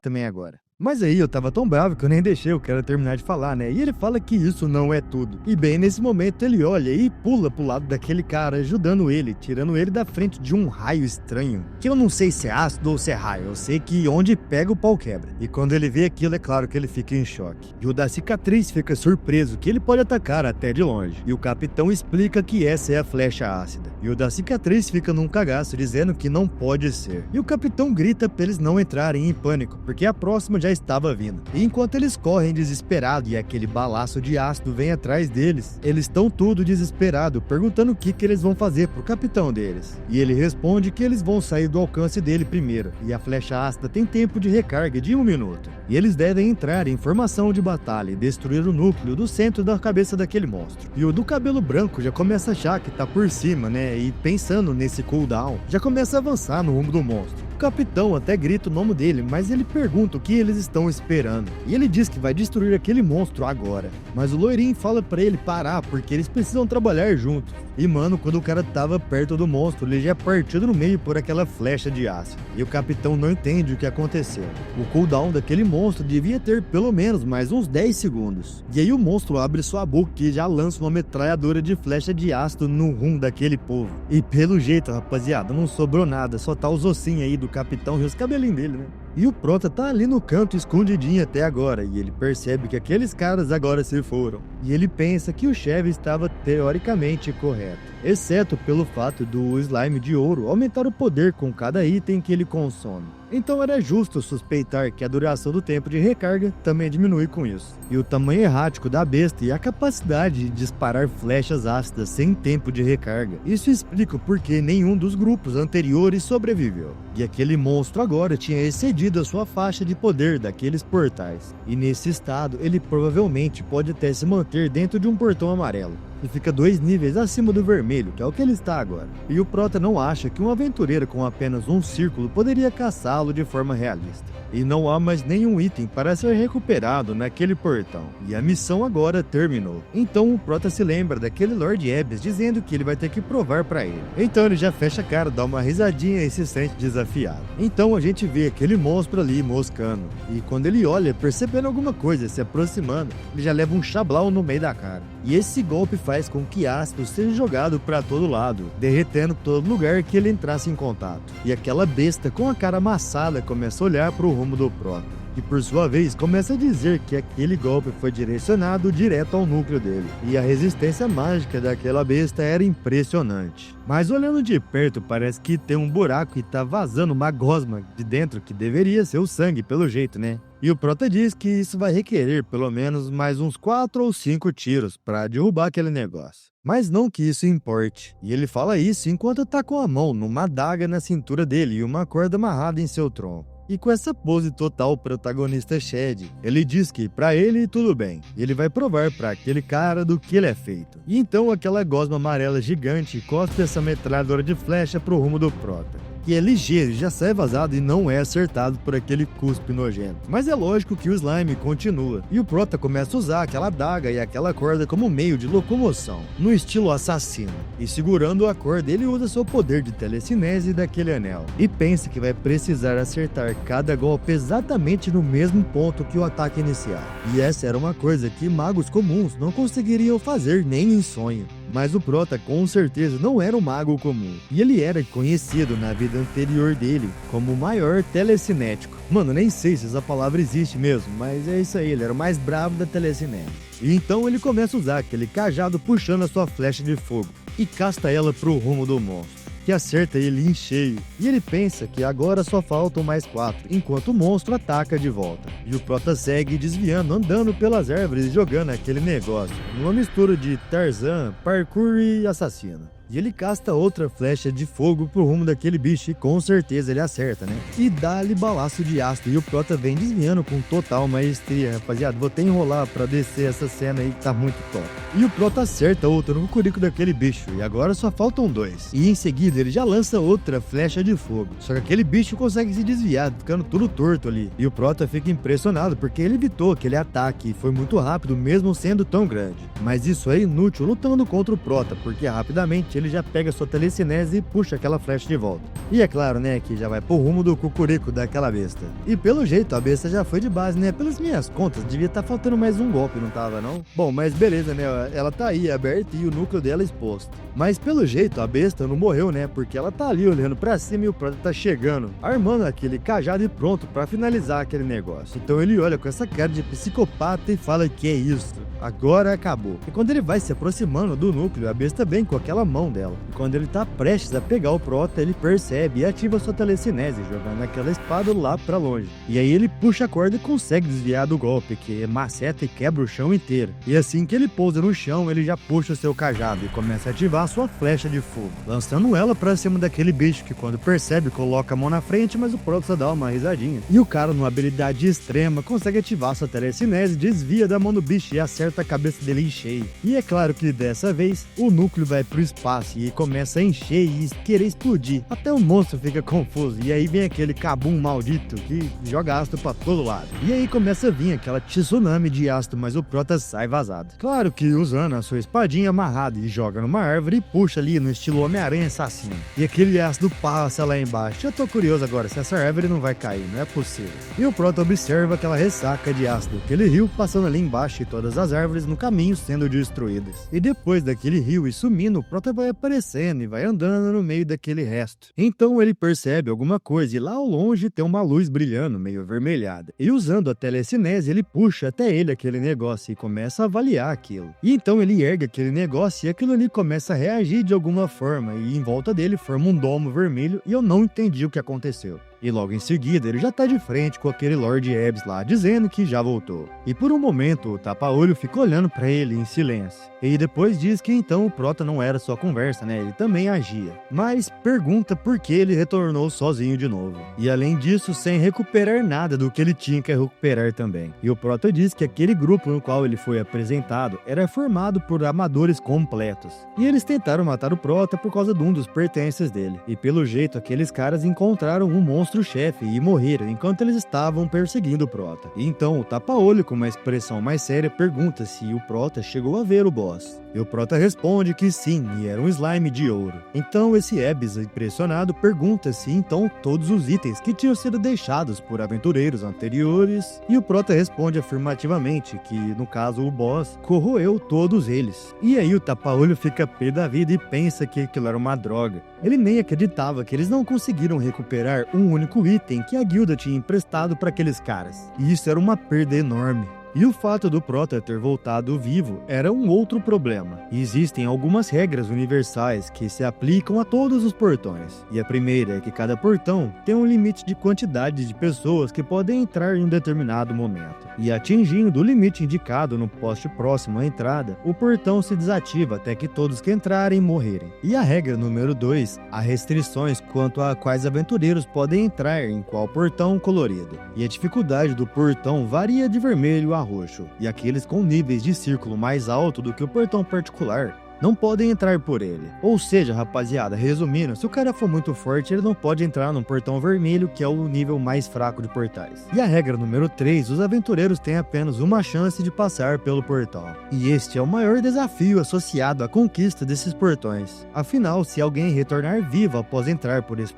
também agora. Mas aí eu tava tão bravo que eu nem deixei o cara terminar de falar, né? E ele fala que isso não é tudo. E bem, nesse momento ele olha e pula pro lado daquele cara, ajudando ele, tirando ele da frente de um raio estranho. Que eu não sei se é ácido ou se é raio, eu sei que onde pega o pau quebra. E quando ele vê aquilo, é claro que ele fica em choque. E o da cicatriz fica surpreso que ele pode atacar até de longe. E o capitão explica que essa é a flecha ácida. E o da cicatriz fica num cagaço dizendo que não pode ser. E o capitão grita pra eles não entrarem em pânico, porque a próxima já estava vindo. E enquanto eles correm desesperados e aquele balaço de ácido vem atrás deles, eles estão tudo desesperados, perguntando o que eles vão fazer pro capitão deles. E ele responde que eles vão sair do alcance dele primeiro, e a flecha ácida tem tempo de recarga de 1 minuto. E eles devem entrar em formação de batalha e destruir o núcleo do centro da cabeça daquele monstro. E o do cabelo branco já começa a achar que tá por cima, né? E pensando nesse cooldown, já começa a avançar no rumo do monstro. O capitão até grita o nome dele, mas ele pergunta o que eles estão esperando. E ele diz que vai destruir aquele monstro agora. Mas o loirinho fala pra ele parar, porque eles precisam trabalhar juntos. E mano, quando o cara tava perto do monstro, ele já é partido no meio por aquela flecha de ácido. E o capitão não entende o que aconteceu. O cooldown daquele monstro devia ter pelo menos mais uns 10 segundos. E aí o monstro abre sua boca e já lança uma metralhadora de flecha de ácido no rumo daquele povo. E pelo jeito, rapaziada, não sobrou nada, só tá os ossinhos aí do capitão e os cabelinhos dele, né? E o Prota tá ali no canto escondidinho até agora, e ele percebe que aqueles caras agora se foram. E ele pensa que o chefe estava teoricamente correto, exceto pelo fato do slime de ouro aumentar o poder com cada item que ele consome. Então era justo suspeitar que a duração do tempo de recarga também diminui com isso. E o tamanho errático da besta e a capacidade de disparar flechas ácidas sem tempo de recarga. Isso explica o porquê nenhum dos grupos anteriores sobreviveu. E aquele monstro agora tinha excedido a sua faixa de poder daqueles portais. E nesse estado, ele provavelmente pode até se manter dentro de um portão amarelo. E fica 2 níveis acima do vermelho, que é o que ele está agora. E o Prota não acha que um aventureiro com apenas um círculo poderia caçá-lo de forma realista. E não há mais nenhum item para ser recuperado naquele portão. E a missão agora terminou. Então o Prota se lembra daquele Lord Abyss dizendo que ele vai ter que provar para ele. Então ele já fecha a cara, dá uma risadinha e se sente desafiado. Então a gente vê aquele monstro ali moscando. E quando ele olha, percebendo alguma coisa se aproximando, ele já leva um chablau no meio da cara. E esse golpe faz com que ácido seja jogado para todo lado, derretendo todo lugar que ele entrasse em contato. E aquela besta com a cara amassada começa a olhar para o rumo do Prota. E por sua vez começa a dizer que aquele golpe foi direcionado direto ao núcleo dele. E a resistência mágica daquela besta era impressionante. Mas olhando de perto parece que tem um buraco e tá vazando uma gosma de dentro que deveria ser o sangue pelo jeito, né? E o Prota diz que isso vai requerer pelo menos mais uns 4 ou 5 tiros para derrubar aquele negócio. Mas não que isso importe. E ele fala isso enquanto tá com a mão numa adaga na cintura dele e uma corda amarrada em seu tronco. E com essa pose total, o protagonista Shed, ele diz que pra ele tudo bem. Ele vai provar pra aquele cara do que ele é feito. E então aquela gosma amarela gigante cospe essa metralhadora de flecha pro rumo do Prota. Que é ligeiro, já sai vazado e não é acertado por aquele cuspe nojento. Mas é lógico que o slime continua, e o Prota começa a usar aquela adaga e aquela corda como meio de locomoção, no estilo assassino. E segurando a corda, ele usa seu poder de telecinese daquele anel, e pensa que vai precisar acertar cada golpe exatamente no mesmo ponto que o ataque inicial. E essa era uma coisa que magos comuns não conseguiriam fazer nem em sonho. Mas o Prota com certeza não era um mago comum, e ele era conhecido na vida anterior dele como o maior telecinético. Mano, nem sei se essa palavra existe mesmo, mas é isso aí, ele era o mais bravo da telecinética. E então ele começa a usar aquele cajado puxando a sua flecha de fogo, e casta ela pro rumo do monstro, que acerta ele em cheio, e ele pensa que agora só faltam mais 4, enquanto o monstro ataca de volta. E o Prota segue desviando, andando pelas árvores e jogando aquele negócio, numa mistura de Tarzan, parkour e assassino. E ele casta outra flecha de fogo pro rumo daquele bicho e com certeza ele acerta, né? E dá-lhe balaço de ácido e o Prota vem desviando com total maestria, rapaziada. Vou até enrolar pra descer essa cena aí que tá muito top. E o Prota acerta outra no curico daquele bicho e agora só faltam 2. E em seguida ele já lança outra flecha de fogo. Só que aquele bicho consegue se desviar, ficando tudo torto ali. E o Prota fica impressionado porque ele evitou aquele ataque e foi muito rápido mesmo sendo tão grande. Mas isso é inútil lutando contra o Prota, porque rapidamente ele já pega sua telecinese e puxa aquela flecha de volta. E é claro, né, que já vai pro rumo do cucurico daquela besta. E pelo jeito, a besta já foi de base, né? Pelas minhas contas, devia estar faltando mais um golpe, não tava, não? Bom, mas beleza, né? Ela tá aí, aberta e o núcleo dela exposto. Mas pelo jeito, a besta não morreu, né? Porque ela tá ali olhando pra cima e o Prota tá chegando, armando aquele cajado e pronto pra finalizar aquele negócio. Então ele olha com essa cara de psicopata e fala que é isso. Agora acabou. E quando ele vai se aproximando do núcleo, a besta vem com aquela mão dela. E quando ele tá prestes a pegar o Prota, ele percebe e ativa sua telecinese, jogando aquela espada lá pra longe. E aí ele puxa a corda e consegue desviar do golpe, que maceta e quebra o chão inteiro. E assim que ele pousa no chão, ele já puxa o seu cajado e começa a ativar sua flecha de fogo, lançando ela pra cima daquele bicho que quando percebe coloca a mão na frente, mas o Prota só dá uma risadinha. E o cara, numa habilidade extrema, consegue ativar sua telecinese, desvia da mão do bicho e acerta a cabeça dele em cheio. E é claro que dessa vez o núcleo vai pro espaço e começa a encher e querer explodir. Até o monstro fica confuso e aí vem aquele Kabum maldito que joga ácido pra todo lado. E aí começa a vir aquela tsunami de ácido, mas o Prota sai vazado. Claro que usando a sua espadinha amarrada e joga numa árvore e puxa ali no estilo Homem-Aranha assassino. E aquele ácido passa lá embaixo. Eu tô curioso agora se essa árvore não vai cair, não é possível. E o Prota observa aquela ressaca de ácido, aquele rio passando ali embaixo e todas as árvores no caminho sendo destruídas. E depois daquele rio e sumindo, o Prota vai aparecendo e vai andando no meio daquele resto. Então ele percebe alguma coisa e lá ao longe tem uma luz brilhando, meio avermelhada. E usando a telecinese, ele puxa até ele aquele negócio e começa a avaliar aquilo. E então ele ergue aquele negócio e aquilo ali começa a reagir de alguma forma e em volta dele forma um domo vermelho e eu não entendi o que aconteceu. E logo em seguida ele já tá de frente com aquele Lord Ebbs lá, dizendo que já voltou. E por um momento o tapa-olho fica olhando pra ele em silêncio. E depois diz que então o Prota não era só conversa, né? Ele também agia. Mas pergunta por que ele retornou sozinho de novo. E além disso, sem recuperar nada do que ele tinha que recuperar também. E o Prota diz que aquele grupo no qual ele foi apresentado era formado por amadores completos. E eles tentaram matar o Prota por causa de um dos pertences dele. E pelo jeito, aqueles caras encontraram um monstro-chefe e morreram enquanto eles estavam perseguindo o Prota. E então o tapa-olho, com uma expressão mais séria, pergunta se o Prota chegou a ver o boss. E o Prota responde que sim, e era um slime de ouro. Então esse Ebbs, impressionado, pergunta se então todos os itens que tinham sido deixados por aventureiros anteriores, e o Prota responde afirmativamente que, no caso, o boss corroeu todos eles. E aí o tapa-olho fica pé da vida e pensa que aquilo era uma droga. Ele nem acreditava que eles não conseguiram recuperar um único item que a guilda tinha emprestado para aqueles caras. E isso era uma perda enorme. E o fato do Prota ter voltado vivo era um outro problema. E existem algumas regras universais que se aplicam a todos os portões. E a primeira é que cada portão tem um limite de quantidade de pessoas que podem entrar em um determinado momento. E atingindo o limite indicado no poste próximo à entrada, o portão se desativa até que todos que entrarem morrerem. E a regra número 2, há restrições quanto a quais aventureiros podem entrar em qual portão colorido. E a dificuldade do portão varia de vermelho a roxo, e aqueles com níveis de círculo mais alto do que o portão particular não podem entrar por ele. Ou seja, rapaziada, resumindo, se o cara for muito forte, ele não pode entrar num portão vermelho, que é o nível mais fraco de portais. E a regra número 3, os aventureiros têm apenas uma chance de passar pelo portal. E este é o maior desafio associado à conquista desses portões. Afinal, se alguém retornar vivo após entrar por esse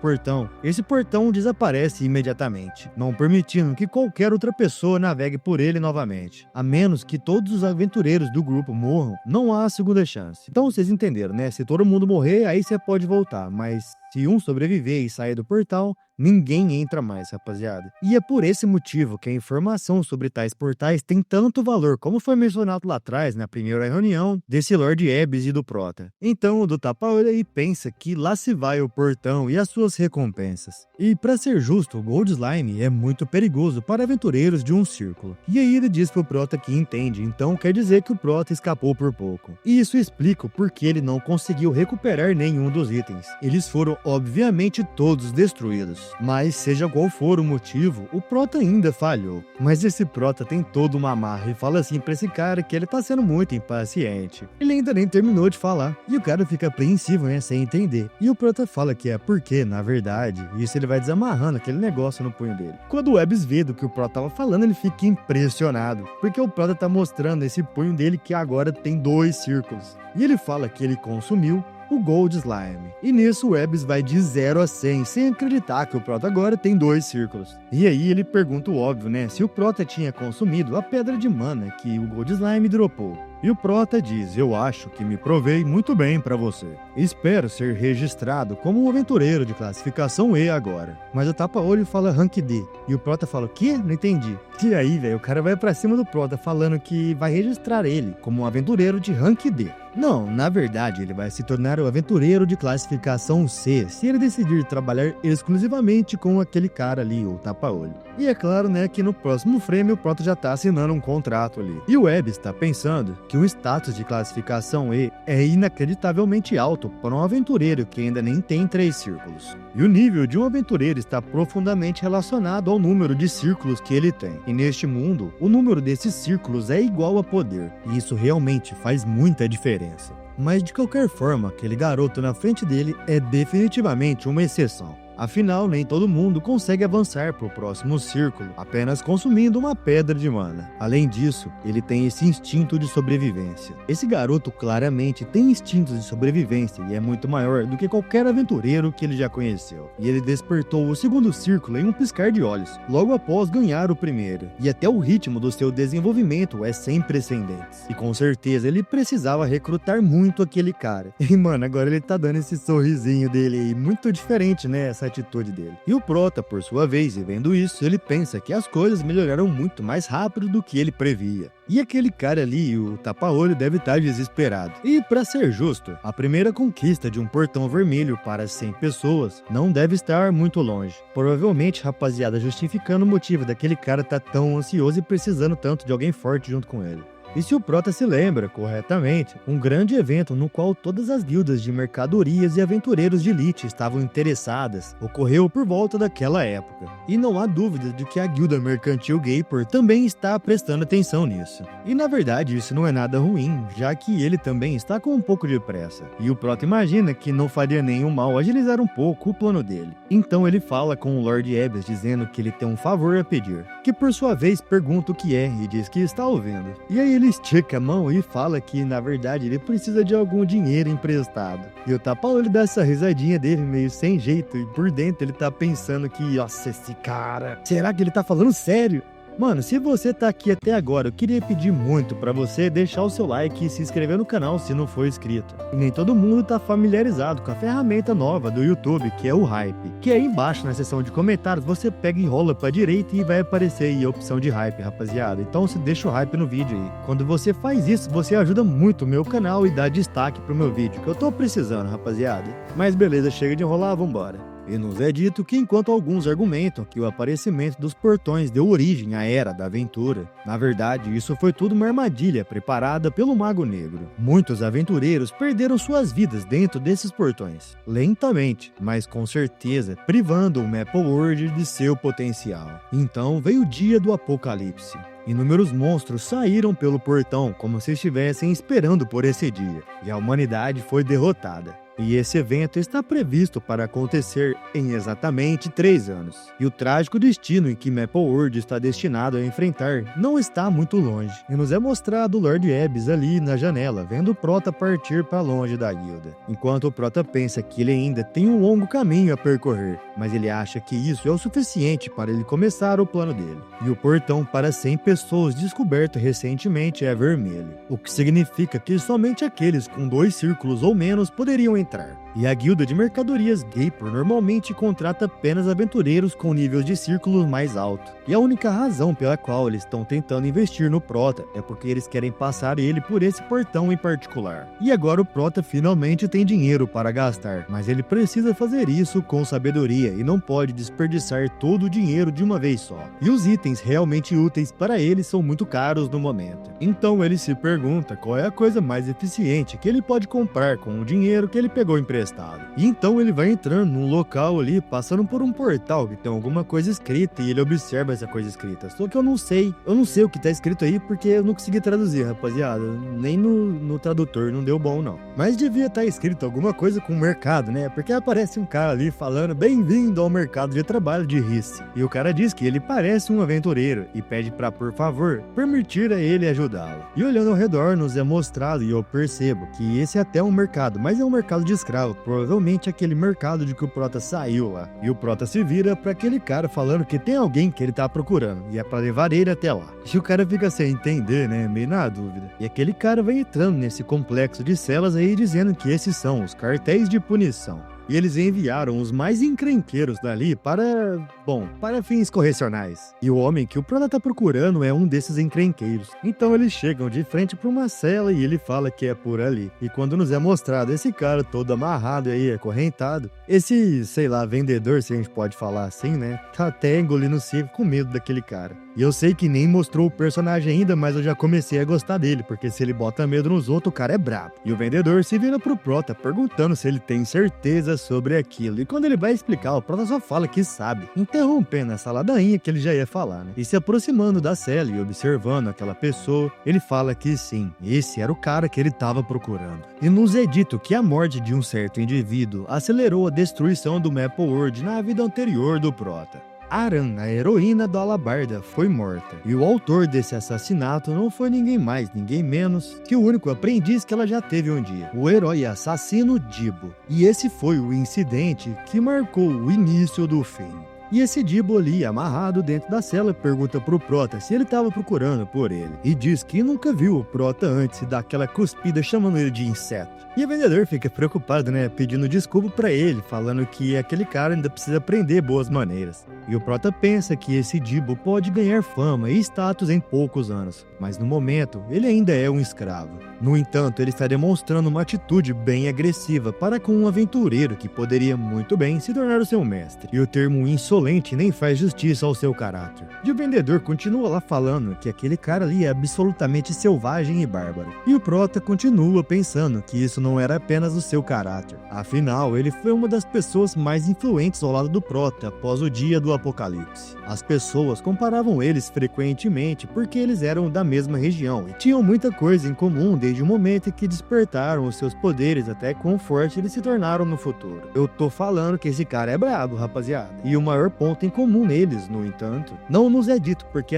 portão desaparece imediatamente, não permitindo que qualquer outra pessoa navegue por ele novamente. A menos que todos os aventureiros do grupo morram, não há segunda chance. Então vocês entenderam, né? Se todo mundo morrer, aí você pode voltar, mas se um sobreviver e sair do portal, ninguém entra mais, rapaziada. E é por esse motivo que a informação sobre tais portais tem tanto valor, como foi mencionado lá atrás, na primeira reunião, desse Lord Ebbs e do Prota. Então o do tapa-olho aí pensa que lá se vai o portão e as suas recompensas. E pra ser justo, o Gold Slime é muito perigoso para aventureiros de um círculo. E aí ele diz pro Prota que entende, então quer dizer que o Prota escapou por pouco. E isso explica o porquê ele não conseguiu recuperar nenhum dos itens. Eles foram obviamente todos destruídos. Mas seja qual for o motivo, o Prota ainda falhou. Mas esse Prota tem toda uma marra e fala assim pra esse cara que ele tá sendo muito impaciente. Ele ainda nem terminou de falar. E o cara fica apreensivo, né, sem entender. E o Prota fala que é porque, na verdade, isso ele vai desamarrando aquele negócio no punho dele. Quando o Ebbs vê do que o Prota tava falando, ele fica impressionado. Porque o Prota tá mostrando esse punho dele que agora tem 2 círculos. E ele fala que ele consumiu o Gold Slime. E nisso o Ebs vai de 0 a 100, sem acreditar que o Prota agora tem 2 círculos. E aí ele pergunta o óbvio, né, se o Prota tinha consumido a pedra de mana que o Gold Slime dropou. E o Prota diz, eu acho que me provei muito bem pra você. Espero ser registrado como um aventureiro de classificação E agora. Mas o tapa-olho fala Rank D. E o Prota fala, o quê? Não entendi. E aí, velho, o cara vai pra cima do Prota falando que vai registrar ele como um aventureiro de Rank D. Não, na verdade, ele vai se tornar o aventureiro de classificação C, se ele decidir trabalhar exclusivamente com aquele cara ali, o tapa-olho. E é claro, né, que no próximo frame o Prota já tá assinando um contrato ali. E o Ebs está pensando que o status de classificação E é inacreditavelmente alto para um aventureiro que ainda nem tem 3 círculos. E o nível de um aventureiro está profundamente relacionado ao número de círculos que ele tem. E neste mundo, o número desses círculos é igual a poder. E isso realmente faz muita diferença. Mas de qualquer forma, aquele garoto na frente dele é definitivamente uma exceção. Afinal, nem todo mundo consegue avançar para o próximo círculo, apenas consumindo uma pedra de mana. Além disso, ele tem esse instinto de sobrevivência. Esse garoto claramente tem instintos de sobrevivência e é muito maior do que qualquer aventureiro que ele já conheceu. E ele despertou o segundo círculo em um piscar de olhos, logo após ganhar o primeiro. E até o ritmo do seu desenvolvimento é sem precedentes. E com certeza ele precisava recrutar muito aquele cara. E mano, agora ele tá dando esse sorrisinho dele aí, muito diferente, né? Essa atitude dele. E o Prota, por sua vez, e vendo isso, ele pensa que as coisas melhoraram muito mais rápido do que ele previa. E aquele cara ali, o tapa-olho, deve estar desesperado. E pra ser justo, a primeira conquista de um portão vermelho para 100 pessoas não deve estar muito longe. Provavelmente, rapaziada, justificando o motivo daquele cara estar tão ansioso e precisando tanto de alguém forte junto com ele. E se o Prota se lembra corretamente, um grande evento no qual todas as guildas de mercadorias e aventureiros de elite estavam interessadas ocorreu por volta daquela época. E não há dúvida de que a guilda mercantil Gapor também está prestando atenção nisso. E na verdade isso não é nada ruim, já que ele também está com um pouco de pressa. E o Prota imagina que não faria nenhum mal agilizar um pouco o plano dele. Então ele fala com o Lord Ebs dizendo que ele tem um favor a pedir, que por sua vez pergunta o que é e diz que está ouvindo. E aí ele estica a mão e fala que, na verdade, ele precisa de algum dinheiro emprestado. E o tapa-olho dá essa risadinha dele meio sem jeito e por dentro ele tá pensando que, nossa, esse cara, será que ele tá falando sério? Mano, se você tá aqui até agora, eu queria pedir muito pra você deixar o seu like e se inscrever no canal se não for inscrito. E nem todo mundo tá familiarizado com a ferramenta nova do YouTube, que é o Hype. Que aí embaixo na seção de comentários você pega e rola pra direita e vai aparecer aí a opção de Hype, rapaziada. Então você deixa o Hype no vídeo aí. Quando você faz isso, você ajuda muito o meu canal e dá destaque pro meu vídeo, que eu tô precisando, rapaziada. Mas beleza, chega de enrolar, vambora. E nos é dito que enquanto alguns argumentam que o aparecimento dos portões deu origem à Era da Aventura, na verdade isso foi tudo uma armadilha preparada pelo Mago Negro. Muitos aventureiros perderam suas vidas dentro desses portões, lentamente, mas com certeza privando o Maple World de seu potencial. Então veio o dia do apocalipse. Inúmeros monstros saíram pelo portão como se estivessem esperando por esse dia, e a humanidade foi derrotada. E esse evento está previsto para acontecer em exatamente 3 anos. E o trágico destino em que Maple World está destinado a enfrentar não está muito longe. E nos é mostrado o Lord Ebs ali na janela, vendo o Prota partir para longe da guilda. Enquanto o Prota pensa que ele ainda tem um longo caminho a percorrer, mas ele acha que isso é o suficiente para ele começar o plano dele. E o portão para 100 pessoas descoberto recentemente é vermelho, o que significa que somente aqueles com 2 círculos ou menos poderiam entrar. E a guilda de mercadorias Gapor normalmente contrata apenas aventureiros com níveis de círculos mais altos. E a única razão pela qual eles estão tentando investir no Prota é porque eles querem passar ele por esse portão em particular. E agora o Prota finalmente tem dinheiro para gastar, mas ele precisa fazer isso com sabedoria e não pode desperdiçar todo o dinheiro de uma vez só. E os itens realmente úteis para ele são muito caros no momento. Então ele se pergunta qual é a coisa mais eficiente que ele pode comprar com o dinheiro que ele pegou emprestado. emprestado. E então ele vai entrando num local ali, passando por um portal que tem alguma coisa escrita e ele observa essa coisa escrita. Só que eu não sei o que tá escrito aí porque eu não consegui traduzir, rapaziada. Nem no tradutor não deu bom não. Mas devia estar escrito alguma coisa com mercado, né? Porque aparece um cara ali falando bem-vindo ao mercado de trabalho de Rice. E o cara diz que ele parece um aventureiro e pede pra, por favor, permitir a ele ajudá-lo. E olhando ao redor nos é mostrado e eu percebo que esse é até um mercado, mas é um mercado de escravo, provavelmente aquele mercado de que o Prota saiu lá. E o Prota se vira pra aquele cara falando que tem alguém que ele tá procurando e é pra levar ele até lá. E o cara fica sem entender, né, meio na dúvida. E aquele cara vai entrando nesse complexo de celas aí dizendo que esses são os cartéis de punição. E eles enviaram os mais encrenqueiros dali para fins correcionais. E o homem que o Prota tá procurando é um desses encrenqueiros. Então eles chegam de frente para uma cela e ele fala que é por ali. E quando nos é mostrado esse cara todo amarrado aí, acorrentado, esse, sei lá, vendedor, se a gente pode falar assim, né, tá até engolindo seco com medo daquele cara. E eu sei que nem mostrou o personagem ainda, mas eu já comecei a gostar dele, porque se ele bota medo nos outros, o cara é brabo. E o vendedor se vira pro Prota perguntando se ele tem certeza sobre aquilo. E quando ele vai explicar, o Prota só fala que sabe, interrompendo essa ladainha que ele já ia falar, né? E se aproximando da cela e observando aquela pessoa, ele fala que sim, esse era o cara que ele tava procurando. E nos é dito que a morte de um certo indivíduo acelerou a destruição do Maple World na vida anterior do Prota. Aran, a heroína do Alabarda, foi morta. E o autor desse assassinato não foi ninguém mais, ninguém menos que o único aprendiz que ela já teve um dia, o herói assassino Dibo. E esse foi o incidente que marcou o início do fim. E esse Dibo ali, amarrado dentro da cela, pergunta pro Prota se ele tava procurando por ele. E diz que nunca viu o Prota antes e dá aquela cuspida chamando ele de inseto. E o vendedor fica preocupado, né, pedindo desculpa pra ele, falando que aquele cara ainda precisa aprender boas maneiras. E o Prota pensa que esse Dibo pode ganhar fama e status em poucos anos, mas no momento ele ainda é um escravo. No entanto, ele está demonstrando uma atitude bem agressiva para com um aventureiro que poderia muito bem se tornar o seu mestre. E o termo insolente nem faz justiça ao seu caráter. E o vendedor continua lá falando que aquele cara ali é absolutamente selvagem e bárbaro. E o Prota continua pensando que isso não era apenas o seu caráter. Afinal, ele foi uma das pessoas mais influentes ao lado do Prota após o dia do apocalipse. As pessoas comparavam eles frequentemente porque eles eram da mesma região e tinham muita coisa em comum desde o momento em que despertaram os seus poderes até quão forte eles se tornaram no futuro. Eu tô falando que esse cara é brabo, rapaziada. E o maior ponto em comum neles, no entanto, não nos é dito porque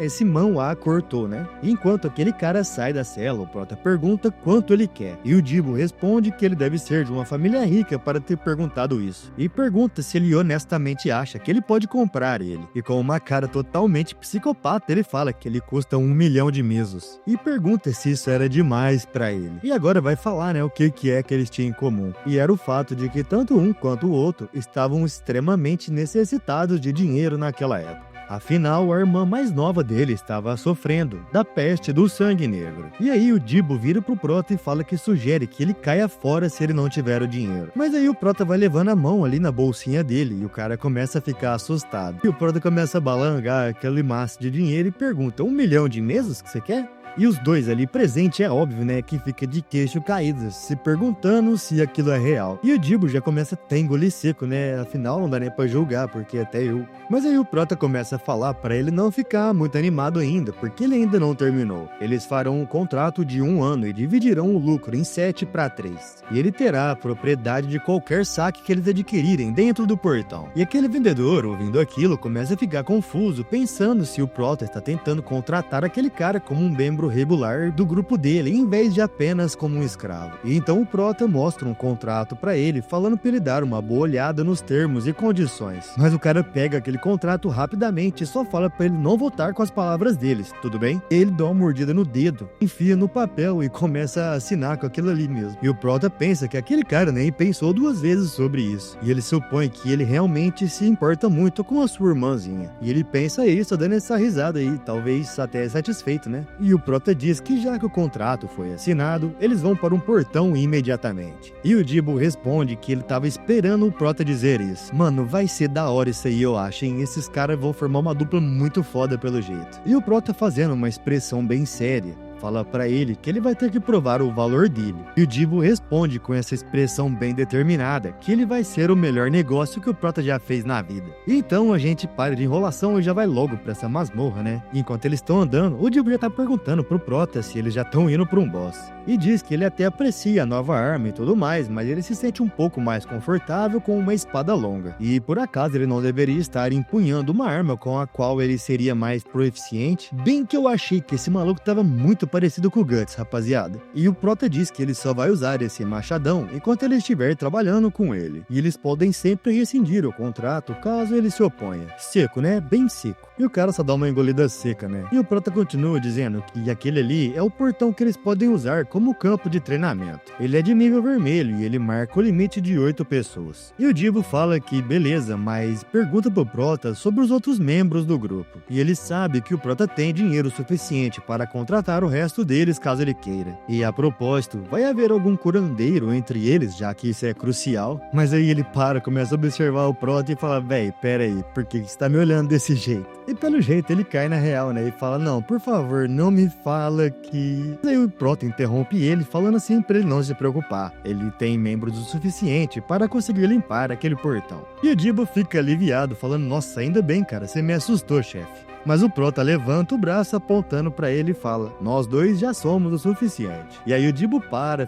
esse mão lá cortou, né? E enquanto aquele cara sai da cela, o Prota pergunta quanto ele quer. E o Dibo responde que ele deve ser de uma família rica para ter perguntado isso. E pergunta se ele honestamente acha que ele pode comprar ele. E com uma cara totalmente psicopata, ele fala que ele custa 1 milhão de mesos. E pergunta se isso era demais pra ele. E agora vai falar, né, o que é que eles tinham em comum. E era o fato de que tanto um quanto o outro estavam extremamente necessitados de dinheiro naquela época. Afinal, a irmã mais nova dele estava sofrendo da peste do sangue negro. E aí o Dibo vira pro Prota e fala que sugere que ele caia fora se ele não tiver o dinheiro. Mas aí o Prota vai levando a mão ali na bolsinha dele e o cara começa a ficar assustado. E o Prota começa a balangar aquele maço de dinheiro e pergunta: 1 milhão de meses que você quer? E os dois ali presentes, é óbvio, né, que fica de queixo caído, se perguntando se aquilo é real. E o Dibo já começa a ter engolir seco, né, afinal não dá nem pra julgar, porque até eu. Mas aí o Prota começa a falar pra ele não ficar muito animado ainda, porque ele ainda não terminou. Eles farão um contrato de 1 ano e dividirão o lucro em 7-3. E ele terá a propriedade de qualquer saque que eles adquirirem dentro do portão. E aquele vendedor, ouvindo aquilo, começa a ficar confuso, pensando se o Prota está tentando contratar aquele cara como um membro regular do grupo dele, em vez de apenas como um escravo. E então o Prota mostra um contrato pra ele, falando pra ele dar uma boa olhada nos termos e condições. Mas o cara pega aquele contrato rapidamente e só fala pra ele não votar com as palavras deles, tudo bem? Ele dá uma mordida no dedo, enfia no papel e começa a assinar com aquilo ali mesmo. E o Prota pensa que aquele cara nem pensou 2 vezes sobre isso. E ele supõe que ele realmente se importa muito com a sua irmãzinha. E ele pensa isso, dando essa risada aí, talvez até satisfeito, né? E o Prota diz que já que o contrato foi assinado, eles vão para um portão imediatamente. E o Dibo responde que ele tava esperando o Prota dizer isso. Mano, vai ser da hora isso aí, eu acho, hein? Esses caras vão formar uma dupla muito foda pelo jeito. E o Prota fazendo uma expressão bem séria, fala pra ele que ele vai ter que provar o valor dele. E o Dibo responde com essa expressão bem determinada que ele vai ser o melhor negócio que o Prota já fez na vida. Então a gente para de enrolação e já vai logo pra essa masmorra, né? E enquanto eles estão andando, o Dibo já tá perguntando pro Prota se eles já estão indo pra um boss. E diz que ele até aprecia a nova arma e tudo mais, mas ele se sente um pouco mais confortável com uma espada longa. E por acaso ele não deveria estar empunhando uma arma com a qual ele seria mais proficiente? Bem que eu achei que esse maluco tava muito parecido com o Guts, rapaziada. E o Prota diz que ele só vai usar esse machadão enquanto ele estiver trabalhando com ele. E eles podem sempre rescindir o contrato caso ele se oponha. Seco, né? Bem seco. E o cara só dá uma engolida seca, né? E o Prota continua dizendo que aquele ali é o portão que eles podem usar como campo de treinamento. Ele é de nível vermelho e ele marca o limite de 8 pessoas. E o Dibo fala que beleza, mas pergunta pro Prota sobre os outros membros do grupo. E ele sabe que o Prota tem dinheiro suficiente para contratar o resto deles caso ele queira. E a propósito, vai haver algum curandeiro entre eles, já que isso é crucial. Mas aí ele começa a observar o Prota e fala, véi, pera aí, por que você tá me olhando desse jeito? E pelo jeito ele cai na real, né? E fala, não, por favor, não me fala que... Aí o Prota interrompe ele, falando assim pra ele não se preocupar. Ele tem membros o suficiente para conseguir limpar aquele portão. E o Dibo fica aliviado, falando, nossa, ainda bem, cara, você me assustou, chefe. Mas o Prota levanta o braço apontando pra ele e fala, nós dois já somos o suficiente. E aí o Dibo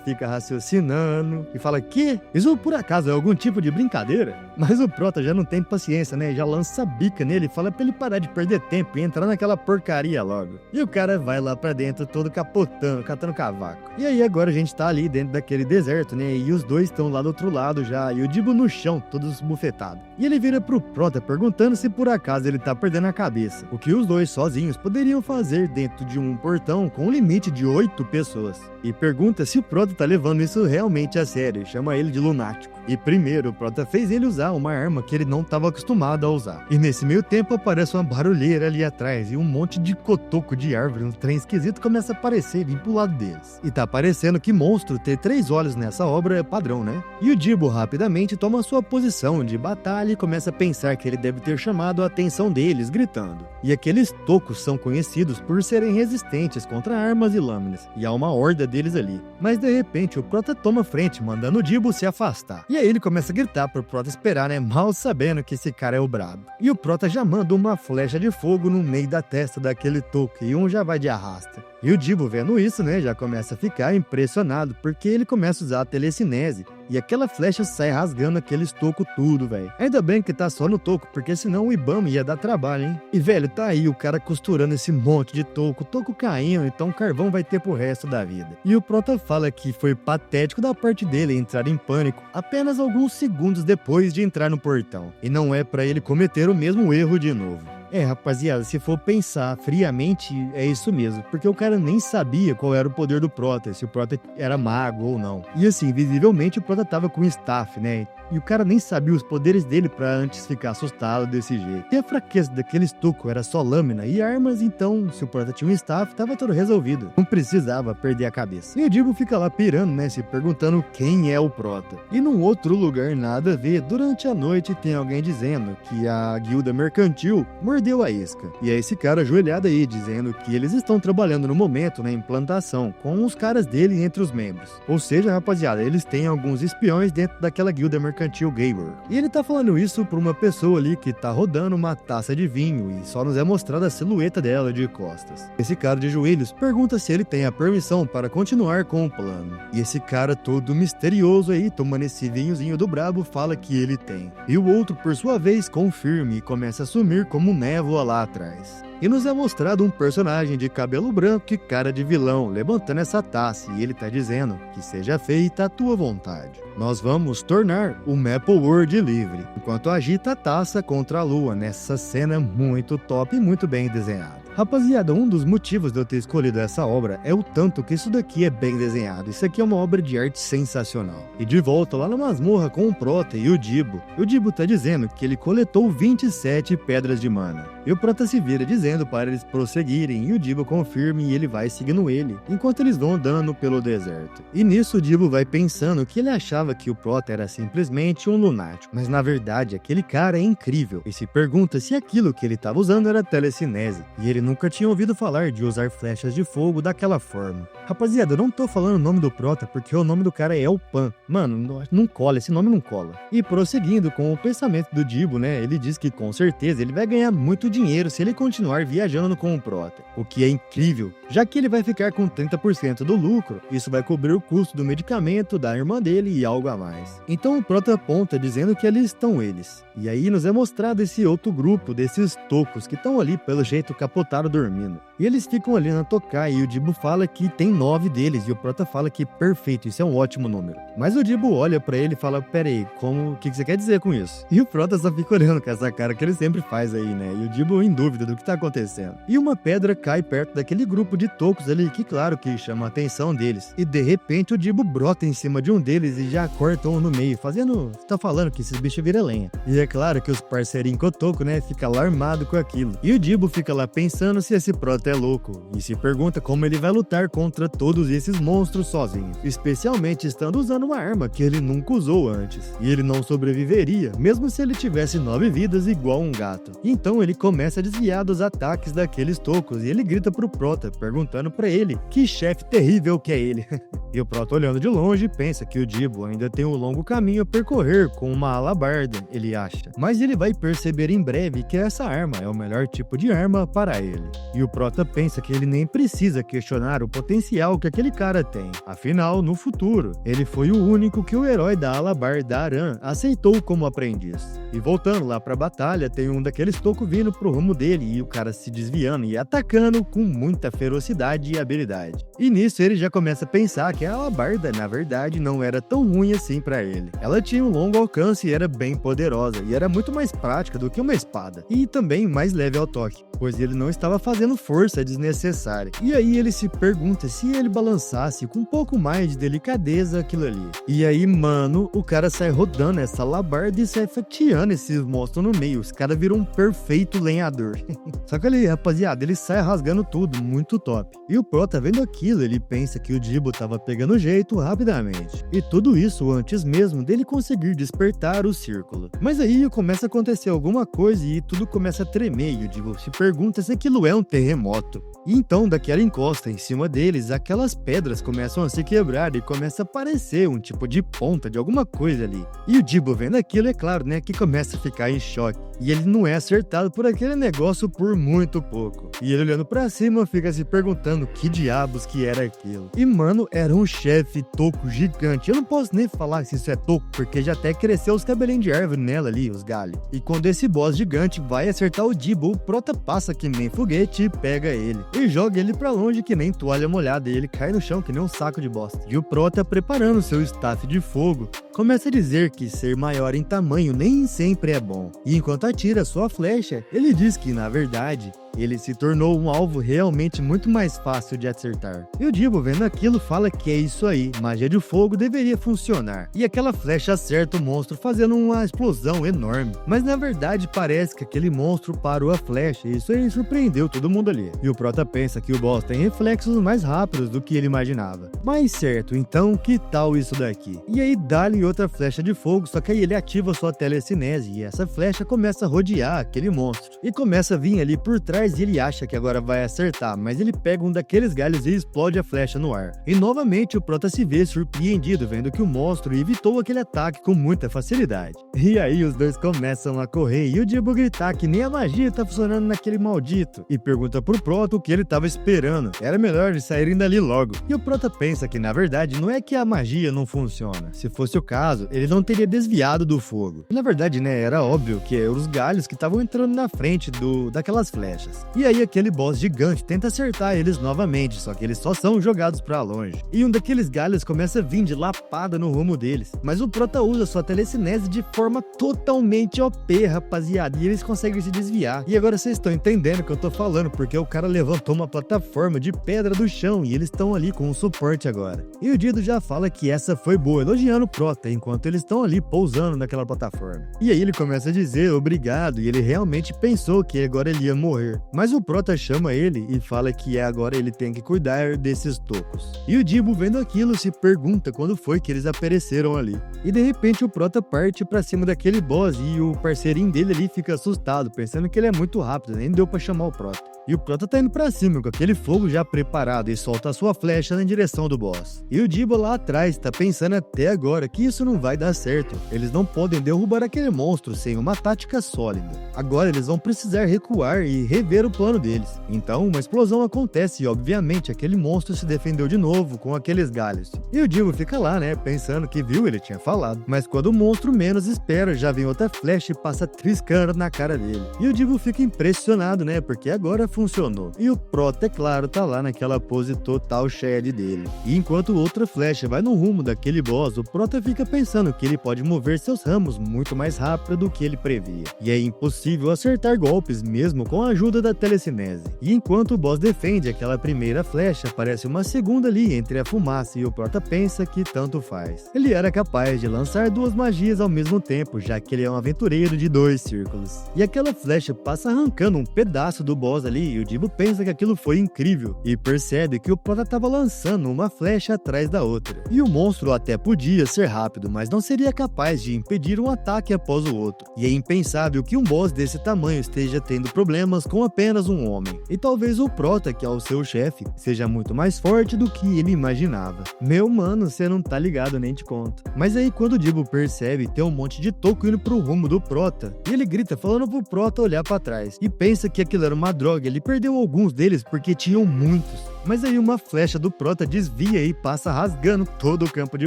fica raciocinando e fala, que? Isso por acaso é algum tipo de brincadeira? Mas o Prota já não tem paciência, né? Já lança a bica nele e fala pra ele parar de perder tempo e entrar naquela porcaria logo. E o cara vai lá pra dentro todo capotando, catando cavaco. E aí agora a gente tá ali dentro daquele deserto, né? E os dois estão lá do outro lado já, e o Dibo no chão, todo esbufetado. E ele vira pro Prota perguntando se por acaso ele tá perdendo a cabeça. O que os dois sozinhos poderiam fazer dentro de um portão com um limite de 8 pessoas. E pergunta se o Prota tá levando isso realmente a sério, chama ele de lunático. E primeiro o Prota fez ele usar uma arma que ele não estava acostumado a usar. E nesse meio tempo aparece uma barulheira ali atrás e um monte de cotoco de árvore, um trem esquisito começa a aparecer e vir pro lado deles. E tá parecendo que monstro ter 3 olhos nessa obra é padrão, né? E o Dibo rapidamente toma sua posição de batalha e começa a pensar que ele deve ter chamado a atenção deles, gritando. E aqueles tocos são conhecidos por serem resistentes contra armas e lâminas, e há uma horda deles ali. Mas de repente o Prota toma frente, mandando o Dibo se afastar. E aí ele começa a gritar pro Prota esperar, né? Mal sabendo que esse cara é o brabo. E o Prota já manda uma flecha de fogo no meio da testa daquele toco, e um já vai de arrasta. E o Dibo vendo isso, né, já começa a ficar impressionado, porque ele começa a usar a telecinese, e aquela flecha sai rasgando aquele toco tudo, velho. Ainda bem que tá só no toco, porque senão o Ibama ia dar trabalho, hein? E, velho, tá aí o cara costurando esse monte de toco caindo, então carvão vai ter pro resto da vida. E o Prota fala que foi patético da parte dele entrar em pânico apenas alguns segundos depois de entrar no portão, e não é pra ele cometer o mesmo erro de novo. É, rapaziada, se for pensar friamente, é isso mesmo, porque o cara nem sabia qual era o poder do Prota, se o Prota era mago ou não. E assim, visivelmente o Prota tava com staff, né? E o cara nem sabia os poderes dele pra antes ficar assustado desse jeito. E a fraqueza daquele estuco era só lâmina e armas, então se o Prota tinha um staff, tava tudo resolvido. Não precisava perder a cabeça. E o Dibo fica lá pirando, né, se perguntando quem é o Prota. E num outro lugar nada a ver, durante a noite tem alguém dizendo que a guilda mercantil mordeu a isca. E é esse cara ajoelhado aí, dizendo que eles estão trabalhando no momento na implantação, com os caras dele entre os membros. Ou seja, rapaziada, eles têm alguns espiões dentro daquela guilda mercantil Gabor. E ele tá falando isso pra uma pessoa ali que tá rodando uma taça de vinho e só nos é mostrada a silhueta dela de costas. Esse cara de joelhos pergunta se ele tem a permissão para continuar com o plano. E esse cara todo misterioso aí, tomando esse vinhozinho do brabo, fala que ele tem. E o outro, por sua vez, confirma e começa a sumir como névoa lá atrás. E nos é mostrado um personagem de cabelo branco e cara de vilão levantando essa taça, e ele tá dizendo que seja feita a tua vontade. Nós vamos tornar o Maple World livre, enquanto agita a taça contra a lua nessa cena muito top e muito bem desenhada. Rapaziada, um dos motivos de eu ter escolhido essa obra é o tanto que isso daqui é bem desenhado. Isso aqui é uma obra de arte sensacional. E de volta lá na masmorra com o Prota e o Dibo tá dizendo que ele coletou 27 pedras de mana. E o Prota se vira dizendo para eles prosseguirem, e o Dibo confirma e ele vai seguindo ele, enquanto eles vão andando pelo deserto. E nisso o Dibo vai pensando que ele achava que o Prota era simplesmente um lunático, mas na verdade aquele cara é incrível, e se pergunta se aquilo que ele estava usando era telecinese, e ele nunca tinha ouvido falar de usar flechas de fogo daquela forma. Rapaziada, eu não tô falando o nome do prota porque o nome do cara é El Pan. Mano, não cola, esse nome não cola. E prosseguindo com o pensamento do Jibo, né, ele diz que com certeza ele vai ganhar muito dinheiro se ele continuar viajando com o prota, o que é incrível, já que ele vai ficar com 30% do lucro, isso vai cobrir o custo do medicamento da irmã dele e algo a mais. Então o prota aponta dizendo que ali estão eles, e aí nos é mostrado esse outro grupo desses tocos que estão ali pelo jeito capotado dormindo. E eles ficam ali na tocaia e o Jibo fala que tem 9 deles e o prota fala que perfeito, isso é um ótimo número. Mas o Jibo olha pra ele e fala, pera aí, o que você quer dizer com isso? E o prota só fica olhando com essa cara que ele sempre faz aí, né? E o Jibo em dúvida do que tá acontecendo. E uma pedra cai perto daquele grupo de tocos ali que claro que chama a atenção deles. E de repente o Jibo brota em cima de um deles e já corta um no meio, fazendo... tá falando que esses bichos viram lenha. E é claro que os parceirinhos Kotoko, né, fica alarmado com aquilo. E o Jibo fica lá pensando se esse prota é louco e se pergunta como ele vai lutar contra todos esses monstros sozinho, especialmente estando usando uma arma que ele nunca usou antes. E ele não sobreviveria, mesmo se ele tivesse 9 vidas igual um gato. Então ele começa a desviar dos ataques daqueles tocos e ele grita pro prota, perguntando pra ele que chefe terrível que é ele. E o prota olhando de longe pensa que o Jibo ainda tem um longo caminho a percorrer com uma alabarda, ele acha. Mas ele vai perceber em breve que essa arma é o melhor tipo de arma para ele. E o prota pensa que ele nem precisa questionar o potencial que aquele cara tem. Afinal, no futuro, ele foi o único que o herói da alabarda Aran aceitou como aprendiz. E voltando lá pra batalha, tem um daqueles tocos vindo pro rumo dele e o cara se desviando e atacando com muita ferocidade e habilidade. E nisso ele já começa a pensar que a alabarda, na verdade, não era tão ruim assim pra ele. Ela tinha um longo alcance e era bem poderosa, e era muito mais prática do que uma espada. E também mais leve ao toque, pois ele não estava fazendo força desnecessária. E aí ele se pergunta se ele balançasse com um pouco mais de delicadeza aquilo ali. E aí, mano, o cara sai rodando essa alabarda e sai fatiando esses monstros no meio. Os caras viram um perfeito lenhador. Só que ali, rapaziada, ele sai rasgando tudo, muito top. E o prota vendo aquilo, ele pensa que o Jibo tava pegando jeito rapidamente. E tudo isso antes mesmo dele conseguir despertar o círculo. Mas aí começa a acontecer alguma coisa e tudo começa a tremer e o Jibo se pergunta se aquilo é um terremoto. E então, daquela encosta em cima deles, aquelas pedras começam a se quebrar e começa a aparecer um tipo de ponta de alguma coisa ali. E o Jibo vendo aquilo, é claro, né, que começa a ficar em choque. E ele não é acertado por aquele negócio por muito pouco. E ele olhando pra cima fica se perguntando que diabos que era aquilo. E mano, era um chefe toco gigante. Eu não posso nem falar se isso é toco, porque já até cresceu os cabelinhos de árvore nela ali, os galhos. E quando esse boss gigante vai acertar o Jibo, o prota passa que nem foguete e pega ele. E joga ele pra longe que nem toalha molhada e ele cai no chão que nem um saco de bosta. E o prota, preparando seu staff de fogo, começa a dizer que ser maior em tamanho nem sempre é bom. E enquanto atira sua flecha, ele diz que, na verdade, ele se tornou um alvo realmente muito mais fácil de acertar. E o Jibo, vendo aquilo, fala que é isso aí, magia de fogo deveria funcionar. E aquela flecha acerta o monstro fazendo uma explosão enorme. Mas na verdade parece que aquele monstro parou a flecha e isso aí surpreendeu todo mundo ali. E o prota pensa que o boss tem reflexos mais rápidos do que ele imaginava. Mas certo, então que tal isso daqui? E aí dá-lhe outra flecha de fogo, só que aí ele ativa sua telecinese e essa flecha começa a rodear aquele monstro. E começa a vir ali por trás e ele acha que agora vai acertar, mas ele pega um daqueles galhos e explode a flecha no ar. E novamente o prota se vê surpreendido vendo que o monstro evitou aquele ataque com muita facilidade. E aí os dois começam a correr e o Jibo gritar que nem a magia tá funcionando naquele maldito e pergunta pro prota o que ele tava esperando. Era melhor eles saírem dali logo. E o prota pensa que na verdade não é que a magia não funciona. Se fosse o caso, ele não teria desviado do fogo. E, na verdade, né, era óbvio que eram os galhos que estavam entrando na frente daquelas flechas. E aí aquele boss gigante tenta acertar eles novamente, só que eles só são jogados pra longe. E um daqueles galhos começa a vir de lapada no rumo deles. Mas o prota usa sua telecinese de forma totalmente OP, rapaziada, e eles conseguem se desviar. E agora vocês estão entendendo o que eu tô falando, porque o cara levantou uma plataforma de pedra do chão e eles estão ali com um suporte agora. E o Dido já fala que essa foi boa, elogiando o prota, enquanto eles estão ali pousando naquela plataforma. E aí ele começa a dizer obrigado, e ele realmente pensou que agora ele ia morrer. Mas o Prota chama ele e fala que agora ele tem que cuidar desses tocos. E o Dibo, vendo aquilo, se pergunta quando foi que eles apareceram ali. E de repente o Prota parte pra cima daquele boss e o parceirinho dele ali fica assustado, pensando que ele é muito rápido, nem deu pra chamar o Prota. E o Prota tá indo pra cima com aquele fogo já preparado e solta a sua flecha na direção do boss. E o Dibo lá atrás tá pensando até agora que isso não vai dar certo. Eles não podem derrubar aquele monstro sem uma tática sólida. Agora eles vão precisar recuar e rever o plano deles. Então uma explosão acontece e obviamente aquele monstro se defendeu de novo com aqueles galhos. E o Dibo fica lá, né, pensando que viu, ele tinha falado. Mas quando o monstro menos espera, já vem outra flecha e passa triscando na cara dele. E o Dibo fica impressionado, né, porque agora funcionou. E o Prota, é claro, tá lá naquela pose total Shed dele. E enquanto outra flecha vai no rumo daquele boss, o Prota fica pensando que ele pode mover seus ramos muito mais rápido do que ele previa. E é impossível acertar golpes mesmo com a ajuda da telecinese. E enquanto o boss defende aquela primeira flecha, aparece uma segunda ali entre a fumaça e o Prota pensa que tanto faz. Ele era capaz de lançar duas magias ao mesmo tempo, já que ele é um aventureiro de 2 círculos. E aquela flecha passa arrancando um pedaço do boss ali e o Dibo pensa que aquilo foi incrível e percebe que o Prota estava lançando uma flecha atrás da outra. E o monstro até podia ser rápido, mas não seria capaz de impedir um ataque após o outro. E é impensável que um boss desse tamanho esteja tendo problemas com apenas um homem. E talvez o Prota, que é o seu chefe, seja muito mais forte do que ele imaginava. Meu mano, você não tá ligado, nem te conto. Mas aí quando o Dibo percebe, tem um monte de toco indo pro rumo do Prota, e ele grita falando pro Prota olhar pra trás. E pensa que aquilo era uma droga, ele perdeu alguns deles porque tinham muitos. Mas aí uma flecha do Prota desvia e passa rasgando todo o campo de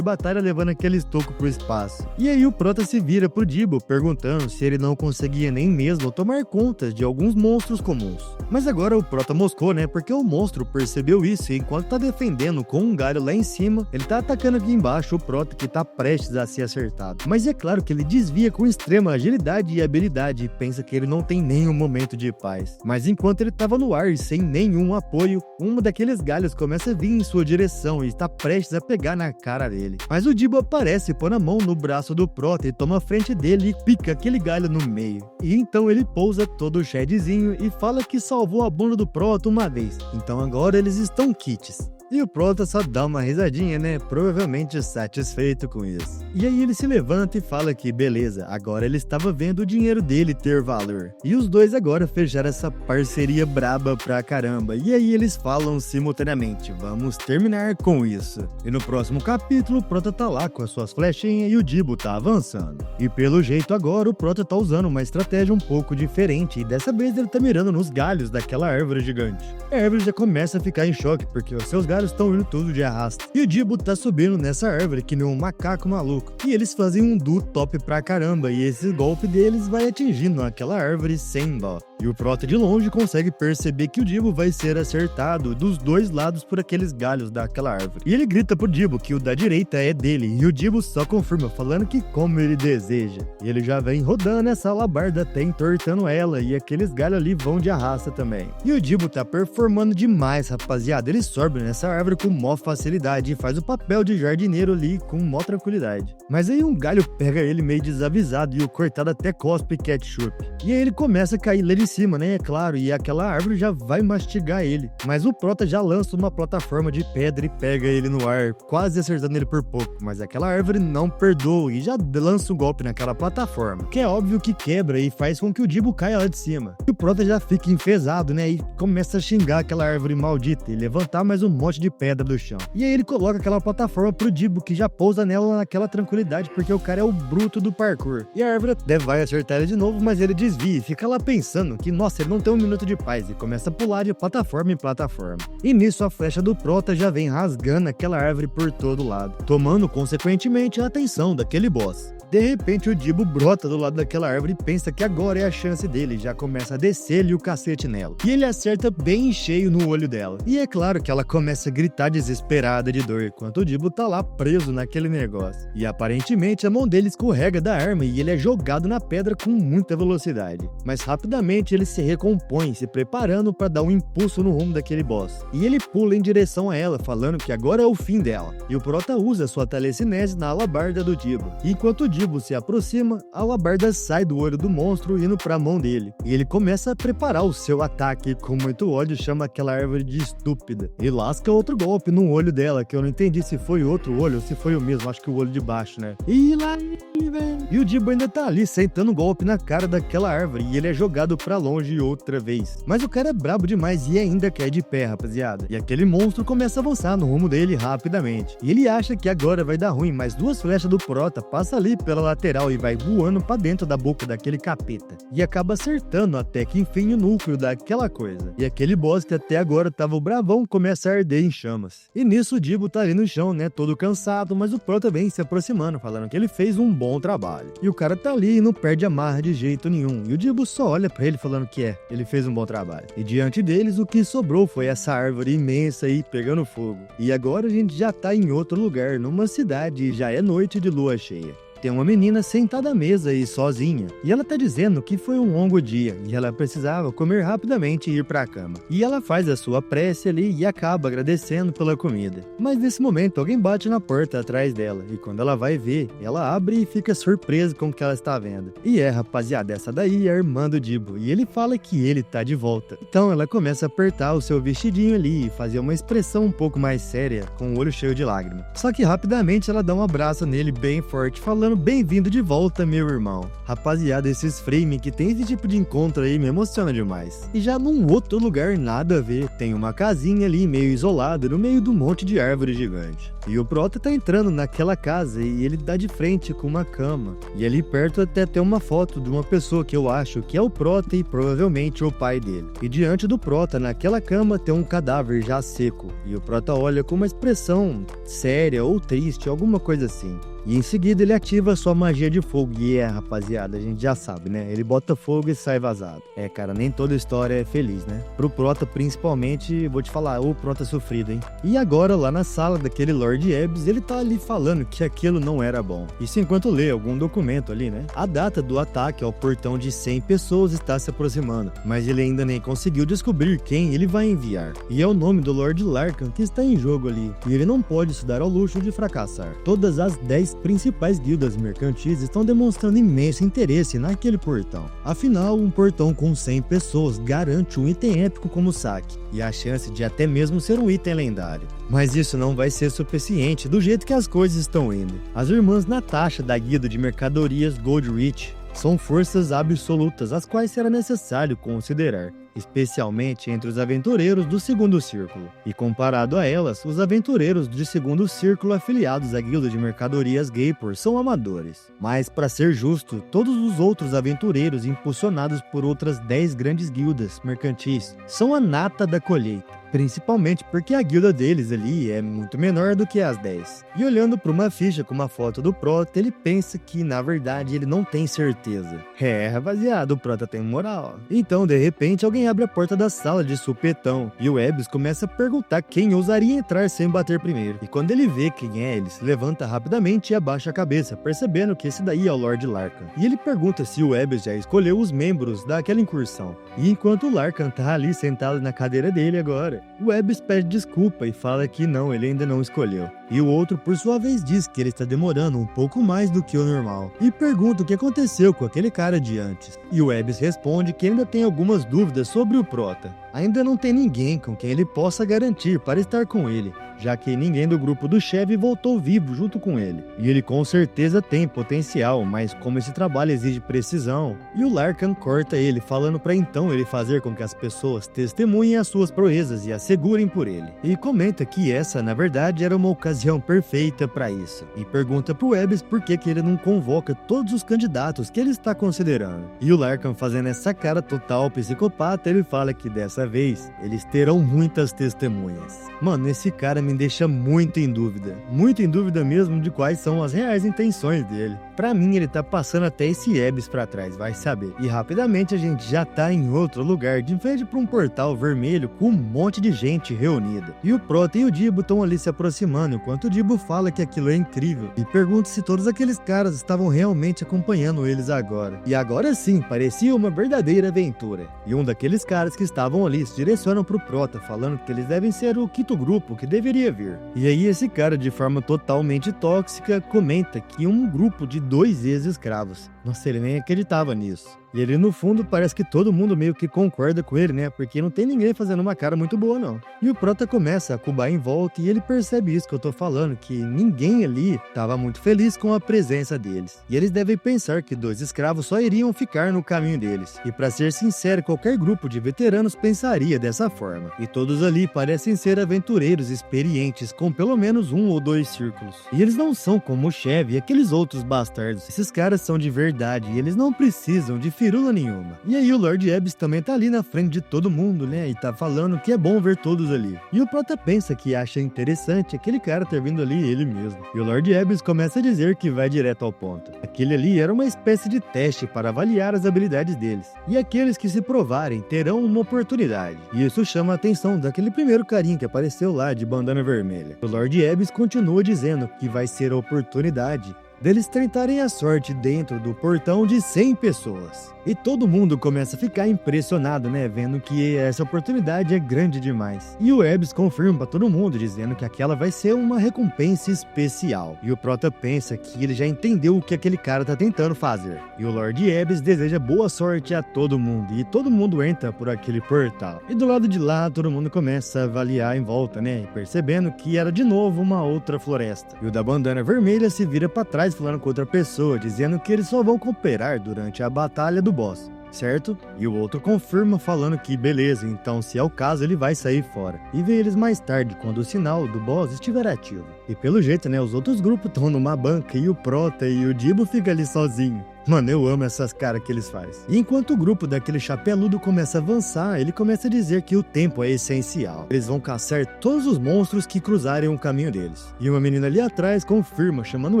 batalha, levando aqueles tocos pro espaço. E aí o Prota se vira pro Dibo, perguntando se ele não conseguia nem mesmo tomar conta de alguns monstros comuns. Mas agora o Prota moscou, né, porque o monstro percebeu isso e enquanto tá defendendo com um galho lá em cima, ele tá atacando aqui embaixo o Prota que tá prestes a ser acertado. Mas é claro que ele desvia com extrema agilidade e habilidade e pensa que ele não tem nenhum momento de paz. Mas enquanto ele tava no ar e sem nenhum apoio, uma daqueles galhos começa a vir em sua direção e está prestes a pegar na cara dele. Mas o Dibo aparece, põe a mão no braço do Prota e toma a frente dele e pica aquele galho no meio. E então ele pousa todo Shedzinho e fala que salvou a bunda do Prota uma vez. Então agora eles estão quites. E o Prota só dá uma risadinha, né? Provavelmente satisfeito com isso. E aí ele se levanta e fala que beleza, agora ele estava vendo o dinheiro dele ter valor. E os dois agora fecharam essa parceria braba pra caramba. E aí eles falam simultaneamente, vamos terminar com isso. E no próximo capítulo o Prota tá lá com as suas flechinhas e o Dibo tá avançando. E pelo jeito agora o Prota tá usando uma estratégia um pouco diferente. E dessa vez ele tá mirando nos galhos daquela árvore gigante. A árvore já começa a ficar em choque porque os seus galhos estão indo tudo de arrasto. E o Dibo tá subindo nessa árvore que nem um macaco maluco. E eles fazem um duo top pra caramba e esse golpe deles vai atingindo aquela árvore sem dó. E o Prota de longe consegue perceber que o Dibo vai ser acertado dos dois lados por aqueles galhos daquela árvore. E ele grita pro Dibo que o da direita é dele e o Dibo só confirma falando que como ele deseja. E ele já vem rodando essa alabarda até entortando ela e aqueles galhos ali vão de arrasta também. E o Dibo tá performando demais, rapaziada. Ele sobe nessa árvore com mó facilidade e faz o papel de jardineiro ali com mó tranquilidade. Mas aí um galho pega ele meio desavisado e o cortado até cospe ketchup. E aí ele começa a cair lá de cima, né, é claro, e aquela árvore já vai mastigar ele. Mas o Prota já lança uma plataforma de pedra e pega ele no ar, quase acertando ele por pouco. Mas aquela árvore não perdoa e já lança um golpe naquela plataforma, que é óbvio que quebra e faz com que o Dibo caia lá de cima. E o Prota já fica enfesado, né, e começa a xingar aquela árvore maldita e levantar mais um monte de pedra do chão. E aí ele coloca aquela plataforma pro Dibo, que já pousa nela naquela tranquilidade, porque o cara é o bruto do parkour. E a árvore até vai acertar ele de novo, mas ele desvia e fica lá pensando que, nossa, ele não tem um minuto de paz e começa a pular de plataforma em plataforma. E nisso a flecha do Prota já vem rasgando aquela árvore por todo lado, tomando consequentemente a atenção daquele boss. De repente o Dibo brota do lado daquela árvore e pensa que agora é a chance dele, já começa a descer-lhe o cacete nela. E ele acerta bem cheio no olho dela. E é claro que ela começa a gritar desesperada de dor, enquanto o Dibo tá lá preso naquele negócio. E aparentemente a mão dele escorrega da arma e ele é jogado na pedra com muita velocidade. Mas rapidamente ele se recompõe, se preparando para dar um impulso no rumo daquele boss. E ele pula em direção a ela, falando que agora é o fim dela. E o Prota usa sua telecinese na alabarda do Dibo. E enquanto o Dibo Dibble se aproxima, a alabarda sai do olho do monstro indo pra mão dele. E ele começa a preparar o seu ataque, com muito ódio chama aquela árvore de estúpida. E lasca outro golpe no olho dela, que eu não entendi se foi outro olho ou se foi o mesmo, acho que o olho de baixo, né? E lá, velho. E o Dibble ainda tá ali, sentando um golpe na cara daquela árvore, e ele é jogado pra longe outra vez. Mas o cara é brabo demais e ainda cai de pé, rapaziada. E aquele monstro começa a avançar no rumo dele rapidamente. E ele acha que agora vai dar ruim, mas duas flechas do Prota passam ali pela lateral e vai voando pra dentro da boca daquele capeta. E acaba acertando até que enfim o núcleo daquela coisa. E aquele boss que até agora tava o bravão começa a arder em chamas. E nisso o Dibble tá ali no chão, né, todo cansado, mas o Prota vem se aproximando, falando que ele fez um bom trabalho. E o cara tá ali e não perde a marra de jeito nenhum. E o Dibble só olha pra ele falando que ele fez um bom trabalho. E diante deles o que sobrou foi essa árvore imensa aí pegando fogo. E agora a gente já tá em outro lugar, numa cidade, e já é noite de lua cheia. Tem uma menina sentada à mesa e sozinha, e ela tá dizendo que foi um longo dia e ela precisava comer rapidamente e ir pra cama. E ela faz a sua prece ali e acaba agradecendo pela comida. Mas nesse momento alguém bate na porta atrás dela, e quando ela vai ver, ela abre e fica surpresa com o que ela está vendo. E rapaziada, essa daí é a irmã do Dibble, e ele fala que ele tá de volta. Então ela começa a apertar o seu vestidinho ali e fazer uma expressão um pouco mais séria, com o olho cheio de lágrimas. Só que rapidamente ela dá um abraço nele bem forte, falando: bem-vindo de volta, meu irmão. Rapaziada, esses frames que tem esse tipo de encontro aí me emociona demais. E já num outro lugar nada a ver, tem uma casinha ali meio isolada no meio do monte de árvore gigante. E o Prota tá entrando naquela casa e ele dá de frente com uma cama. E ali perto até tem uma foto de uma pessoa que eu acho que é o Prota e provavelmente o pai dele. E diante do Prota, naquela cama, tem um cadáver já seco. E o Prota olha com uma expressão séria ou triste, alguma coisa assim. E em seguida ele ativa sua magia de fogo. E rapaziada, a gente já sabe, né? Ele bota fogo e sai vazado. Cara, nem toda história é feliz, né? Pro Prota, principalmente, vou te falar, o Prota sofrido, hein? E agora, lá na sala daquele Lord Ebbs, ele tá ali falando que aquilo não era bom. Isso enquanto lê algum documento ali, né? A data do ataque ao portão de 100 pessoas está se aproximando, mas ele ainda nem conseguiu descobrir quem ele vai enviar. E é o nome do Lord Larkan que está em jogo ali, e ele não pode se dar ao luxo de fracassar. Todas as 10 principais guildas mercantis estão demonstrando imenso interesse naquele portão. Afinal, um portão com 100 pessoas garante um item épico como saque, e a chance de até mesmo ser um item lendário. Mas isso não vai ser suficiente do jeito que as coisas estão indo. As irmãs Natasha da guilda de mercadorias Goldrich são forças absolutas as quais será necessário considerar, especialmente entre os aventureiros do segundo círculo. E comparado a elas, os aventureiros de segundo círculo afiliados à guilda de mercadorias Gapor são amadores. Mas, para ser justo, todos os outros aventureiros impulsionados por outras 10 grandes guildas mercantis são a nata da colheita. Principalmente porque a guilda deles ali é muito menor do que as 10. E olhando para uma ficha com uma foto do Prota, ele pensa que na verdade ele não tem certeza. Rapaziada, o Prota tem moral. Então, de repente, alguém abre a porta da sala de supetão e o Ebbs começa a perguntar quem ousaria entrar sem bater primeiro. E quando ele vê quem é, ele se levanta rapidamente e abaixa a cabeça, percebendo que esse daí é o Lord Larkan. E ele pergunta se o Ebbs já escolheu os membros daquela incursão. E enquanto o Larkan tá ali sentado na cadeira dele agora, o Ebbs pede desculpa e fala que não, ele ainda não escolheu. E o outro, por sua vez, diz que ele está demorando um pouco mais do que o normal. E pergunta o que aconteceu com aquele cara de antes. E o Ebbs responde que ainda tem algumas dúvidas sobre o Prota. Ainda não tem ninguém com quem ele possa garantir para estar com ele, já que ninguém do grupo do chefe voltou vivo junto com ele. E ele com certeza tem potencial, mas como esse trabalho exige precisão, e o Larkan corta ele, falando para então ele fazer com que as pessoas testemunhem as suas proezas e assegurem por ele. E comenta que essa, na verdade, era uma ocasião perfeita para isso. E pergunta pro Ebbs por que ele não convoca todos os candidatos que ele está considerando. E o Larkan, fazendo essa cara total psicopata, ele fala que dessa vez eles terão muitas testemunhas. Mano, esse cara me deixa muito em dúvida mesmo de quais são as reais intenções dele. Pra mim ele tá passando até esse Ebbs pra trás, vai saber. E rapidamente a gente já tá em outro lugar, de frente para um portal vermelho com um monte de gente reunida. E o Prota e o Dibo estão ali se aproximando, enquanto o Dibo fala que aquilo é incrível e pergunta se todos aqueles caras estavam realmente acompanhando eles agora. E agora sim, parecia uma verdadeira aventura. E um daqueles caras que estavam ali se direcionam pro Prota, falando que eles devem ser o quinto grupo que deveria vir. E aí esse cara, de forma totalmente tóxica, comenta que um grupo de 2 ex-escravos. Nossa, ele nem acreditava nisso. E ele, no fundo, parece que todo mundo meio que concorda com ele, né? Porque não tem ninguém fazendo uma cara muito boa, não. E o Prota começa a cubar em volta e ele percebe isso que eu tô falando, que ninguém ali tava muito feliz com a presença deles. E eles devem pensar que 2 escravos só iriam ficar no caminho deles. E pra ser sincero, qualquer grupo de veteranos pensaria dessa forma. E todos ali parecem ser aventureiros experientes, com pelo menos 1 ou 2 círculos. E eles não são como o Chevy e aqueles outros bastardos. Esses caras são de verdade e eles não precisam de firula nenhuma. E aí o Lord Ebbs também tá ali na frente de todo mundo, né? E tá falando que é bom ver todos ali. E o Prota pensa que acha interessante aquele cara ter vindo ali ele mesmo. E o Lord Ebbs começa a dizer que vai direto ao ponto. Aquele ali era uma espécie de teste para avaliar as habilidades deles. E aqueles que se provarem terão uma oportunidade. E isso chama a atenção daquele primeiro carinha que apareceu lá de bandana vermelha. O Lord Ebbs continua dizendo que vai ser a oportunidade deles tentarem a sorte dentro do portão de 100 pessoas. E todo mundo começa a ficar impressionado, né, vendo que essa oportunidade é grande demais. E o Ebbs confirma pra todo mundo, dizendo que aquela vai ser uma recompensa especial. E o Prota pensa que ele já entendeu o que aquele cara tá tentando fazer. E o Lord Ebbs deseja boa sorte a todo mundo, e todo mundo entra por aquele portal. E do lado de lá, todo mundo começa a avaliar em volta, né, percebendo que era de novo uma outra floresta. E o da bandana vermelha se vira pra trás falando com outra pessoa, dizendo que eles só vão cooperar durante a batalha do boss, certo? E o outro confirma falando que beleza, então se é o caso ele vai sair fora. E vê eles mais tarde, quando o sinal do boss estiver ativo. E pelo jeito, né, os outros grupos estão numa banca e o Prota e o Dibo ficam ali sozinho. Mano, eu amo essas caras que eles fazem. E enquanto o grupo daquele chapeludo começa a avançar, ele começa a dizer que o tempo é essencial. Eles vão caçar todos os monstros que cruzarem o caminho deles. E uma menina ali atrás confirma, chamando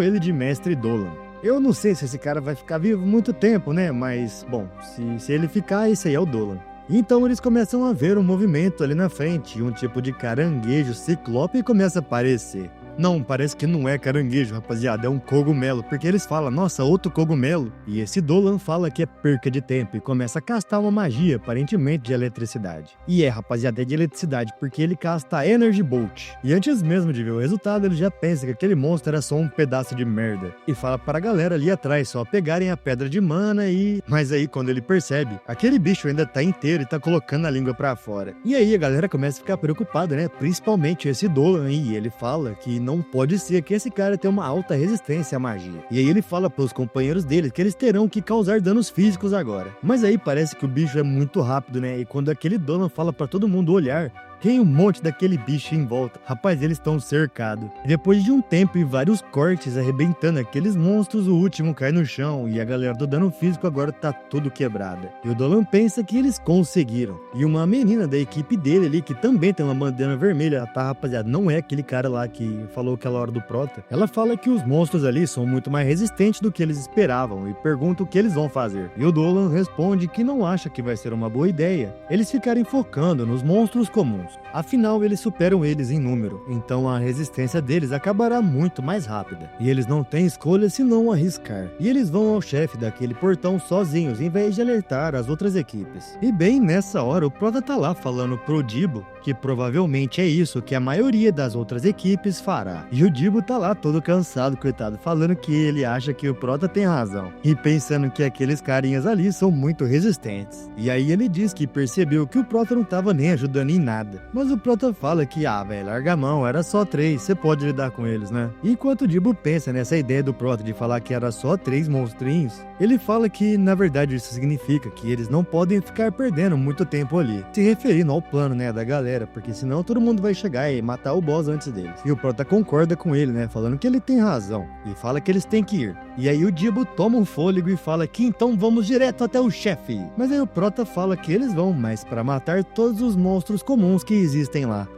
ele de Mestre Dolan. Eu não sei se esse cara vai ficar vivo muito tempo, né? Mas, bom, se ele ficar, esse aí é o Dolan. Então eles começam a ver um movimento ali na frente e um tipo de caranguejo ciclope começa a aparecer. Não, parece que não é caranguejo, rapaziada, é um cogumelo, porque eles falam, nossa, outro cogumelo. E esse Dolan fala que é perca de tempo e começa a castar uma magia, aparentemente de eletricidade. E rapaziada, é de eletricidade, porque ele casta Energy Bolt. E antes mesmo de ver o resultado, ele já pensa que aquele monstro era só um pedaço de merda. E fala para a galera ali atrás só pegarem a pedra de mana e... Mas aí, quando ele percebe, aquele bicho ainda tá inteiro e tá colocando a língua pra fora. E aí a galera começa a ficar preocupada, né? Principalmente esse Dolan, e ele fala que não pode ser que esse cara tenha uma alta resistência à magia. E aí ele fala pros companheiros dele que eles terão que causar danos físicos agora. Mas aí parece que o bicho é muito rápido, né? E quando aquele Dolan fala pra todo mundo olhar, tem um monte daquele bicho em volta. Rapaz, eles estão cercados. E depois de um tempo e vários cortes arrebentando aqueles monstros, o último cai no chão e a galera do dano físico agora tá tudo quebrada. E o Dolan pensa que eles conseguiram. E uma menina da equipe dele ali, que também tem uma bandana vermelha, tá, rapaziada, não é aquele cara lá que falou aquela hora do Prota. Ela fala que os monstros ali são muito mais resistentes do que eles esperavam e pergunta o que eles vão fazer. E o Dolan responde que não acha que vai ser uma boa ideia eles ficarem focando nos monstros comuns. Afinal, eles superam eles em número, então a resistência deles acabará muito mais rápida. E eles não têm escolha senão arriscar. E eles vão ao chefe daquele portão sozinhos, em vez de alertar as outras equipes. E bem nessa hora, o Prota tá lá falando pro Dibo que provavelmente é isso que a maioria das outras equipes fará. E o Dibo tá lá todo cansado, coitado, falando que ele acha que o Prota tem razão. E pensando que aqueles carinhas ali são muito resistentes. E aí ele diz que percebeu que o Prota não tava nem ajudando em nada. Mas o Prota fala que, velho, larga a mão, era só 3, você pode lidar com eles, né? E enquanto o Dibo pensa nessa ideia do Prota de falar que era só 3 monstrinhos, ele fala que, na verdade, isso significa que eles não podem ficar perdendo muito tempo ali, se referindo ao plano, né, da galera, porque senão todo mundo vai chegar e matar o boss antes deles. E o Prota concorda com ele, né, falando que ele tem razão, e fala que eles têm que ir. E aí o Dibo toma um fôlego e fala que então vamos direto até o chefe. Mas aí o Prota fala que eles vão, mas para matar todos os monstros comuns que existem lá.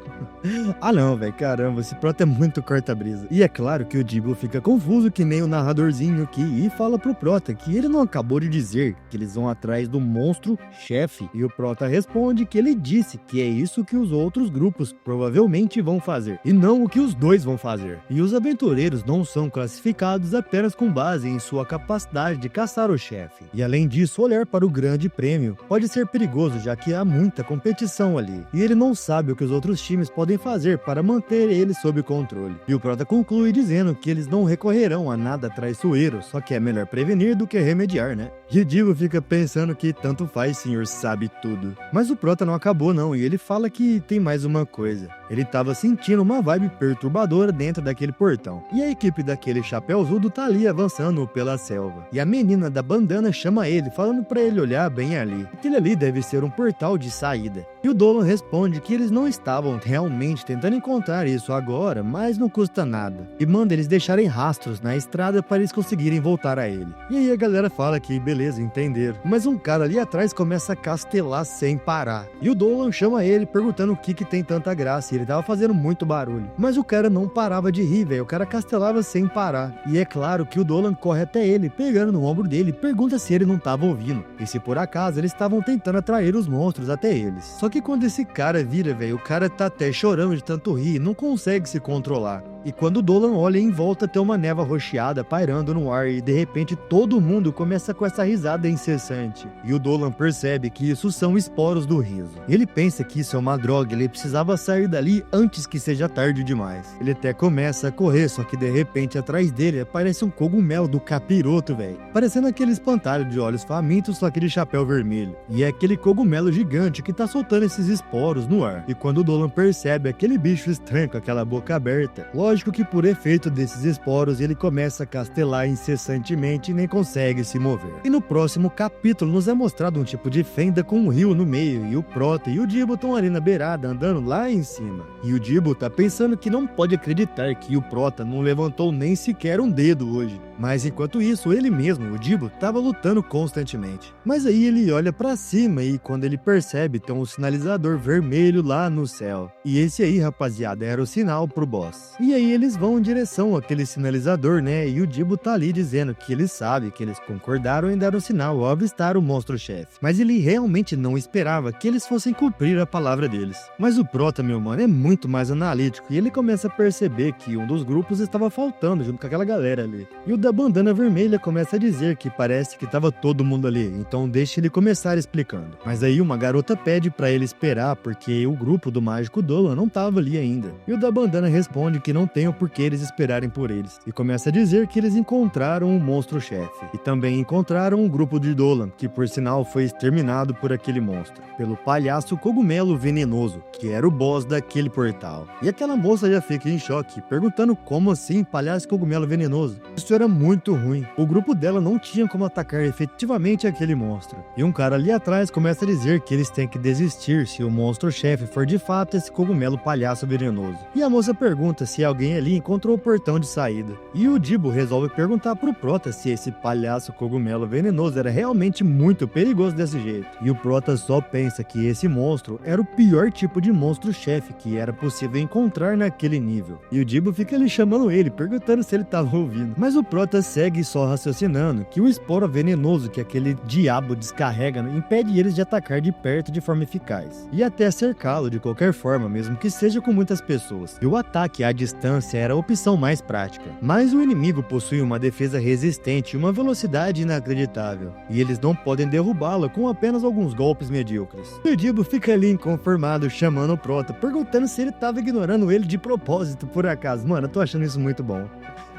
Ah não, velho, caramba, esse Prota é muito corta-brisa. E é claro que o Dibble fica confuso que nem o narradorzinho aqui e fala pro Prota que ele não acabou de dizer que eles vão atrás do monstro-chefe. E o Prota responde que ele disse que é isso que os outros grupos provavelmente vão fazer, e não o que os dois vão fazer. E os aventureiros não são classificados apenas com base em sua capacidade de caçar o chefe. E além disso, olhar para o grande prêmio pode ser perigoso, já que há muita competição ali. E ele não sabe o que os outros times podem fazer para manter ele sob controle. E o Prota conclui dizendo que eles não recorrerão a nada traiçoeiro, só que é melhor prevenir do que remediar, né? E o Dibble fica pensando que tanto faz, senhor sabe tudo. Mas o Prota não acabou não, e ele fala que tem mais uma coisa. Ele estava sentindo uma vibe perturbadora dentro daquele portão. E a equipe daquele chapeuzudo tá ali avançando pela selva. E a menina da bandana chama ele, falando pra ele olhar bem ali. Aquele ali deve ser um portal de saída. E o Dolan responde que eles não estavam realmente tentando encontrar isso agora, mas não custa nada. E manda eles deixarem rastros na estrada para eles conseguirem voltar a ele. E aí a galera fala que beleza, entenderam. Mas um cara ali atrás começa a castelar sem parar. E o Dolan chama ele perguntando o que tem tanta graça. E ele tava fazendo muito barulho. Mas o cara não parava de rir, velho. O cara castelava sem parar. E é claro que o Dolan corre até ele, pegando no ombro dele, e pergunta se ele não tava ouvindo. E se por acaso eles estavam tentando atrair os monstros até eles. Só que quando esse cara vira, velho, o cara tá até chorando de tanto rir, não consegue se controlar. E quando o Dolan olha em volta, tem uma névoa rocheada pairando no ar e de repente todo mundo começa com essa risada incessante. E o Dolan percebe que isso são esporos do riso. Ele pensa que isso é uma droga, ele precisava sair dali antes que seja tarde demais. Ele até começa a correr, só que de repente atrás dele aparece um cogumelo do capiroto, velho. Parecendo aquele espantalho de olhos famintos com aquele chapéu vermelho. E é aquele cogumelo gigante que tá soltando esses esporos no ar. E quando o Dolan percebe aquele bicho estranho com aquela boca aberta, lógico que por efeito desses esporos ele começa a castelar incessantemente e nem consegue se mover. E no próximo capítulo nos é mostrado um tipo de fenda com um rio no meio e o Prota e o Dibble estão ali na beirada andando lá em cima. E o Dibble tá pensando que não pode acreditar que o Prota não levantou nem sequer um dedo hoje. Mas enquanto isso, ele mesmo, o Dibble, tava lutando constantemente. Mas aí ele olha pra cima e quando ele percebe, tem um sinalizador vermelho lá no céu. E esse aí, rapaziada, era o sinal pro boss. E aí eles vão em direção àquele sinalizador, né? E o Dibble tá ali dizendo que ele sabe que eles concordaram em dar um sinal ao avistar o monstro-chefe. Mas ele realmente não esperava que eles fossem cumprir a palavra deles. Mas o Prota, meu mano, é muito mais analítico e ele começa a perceber que um dos grupos estava faltando junto com aquela galera ali. E o da bandana vermelha começa a dizer que parece que tava todo mundo ali, então deixa ele começar explicando. Mas aí uma garota pede pra ele esperar porque o grupo do Mágico Dolan não tava ali ainda. E o da bandana responde que não tem o porquê eles esperarem por eles. E começa a dizer que eles encontraram o monstro-chefe. E também encontraram um grupo de Dolan, que por sinal foi exterminado por aquele monstro. Pelo palhaço cogumelo venenoso, que era o boss daquele portal. E aquela moça já fica em choque, perguntando como assim palhaço cogumelo venenoso. Isso era muito ruim. O grupo dela não tinha como atacar efetivamente aquele monstro. E um cara ali atrás começa a dizer que eles têm que desistir se o monstro-chefe for de fato esse cogumelo palhaço venenoso. E a moça pergunta se alguém ali encontrou o portão de saída. E o Dibble resolve perguntar pro Prota se esse palhaço cogumelo venenoso era realmente muito perigoso desse jeito. E o Prota só pensa que esse monstro era o pior tipo de monstro-chefe que era possível encontrar naquele nível. E o Dibble fica ali chamando ele, perguntando se ele tava ouvindo. Mas o Prota segue só raciocinando que o esporo venenoso que aquele diabo descarrega impede eles de atacar de perto de forma eficaz. E até cercá-lo de qualquer forma, mesmo que seja com muitas pessoas. E o ataque à distância era a opção mais prática. Mas o inimigo possui uma defesa resistente e uma velocidade inacreditável. E eles não podem derrubá-la com apenas alguns golpes medíocres. E o Dibble fica ali inconformado, chamando o Prota, perguntando se ele tava ignorando ele de propósito, por acaso. Mano, eu tô achando isso muito bom.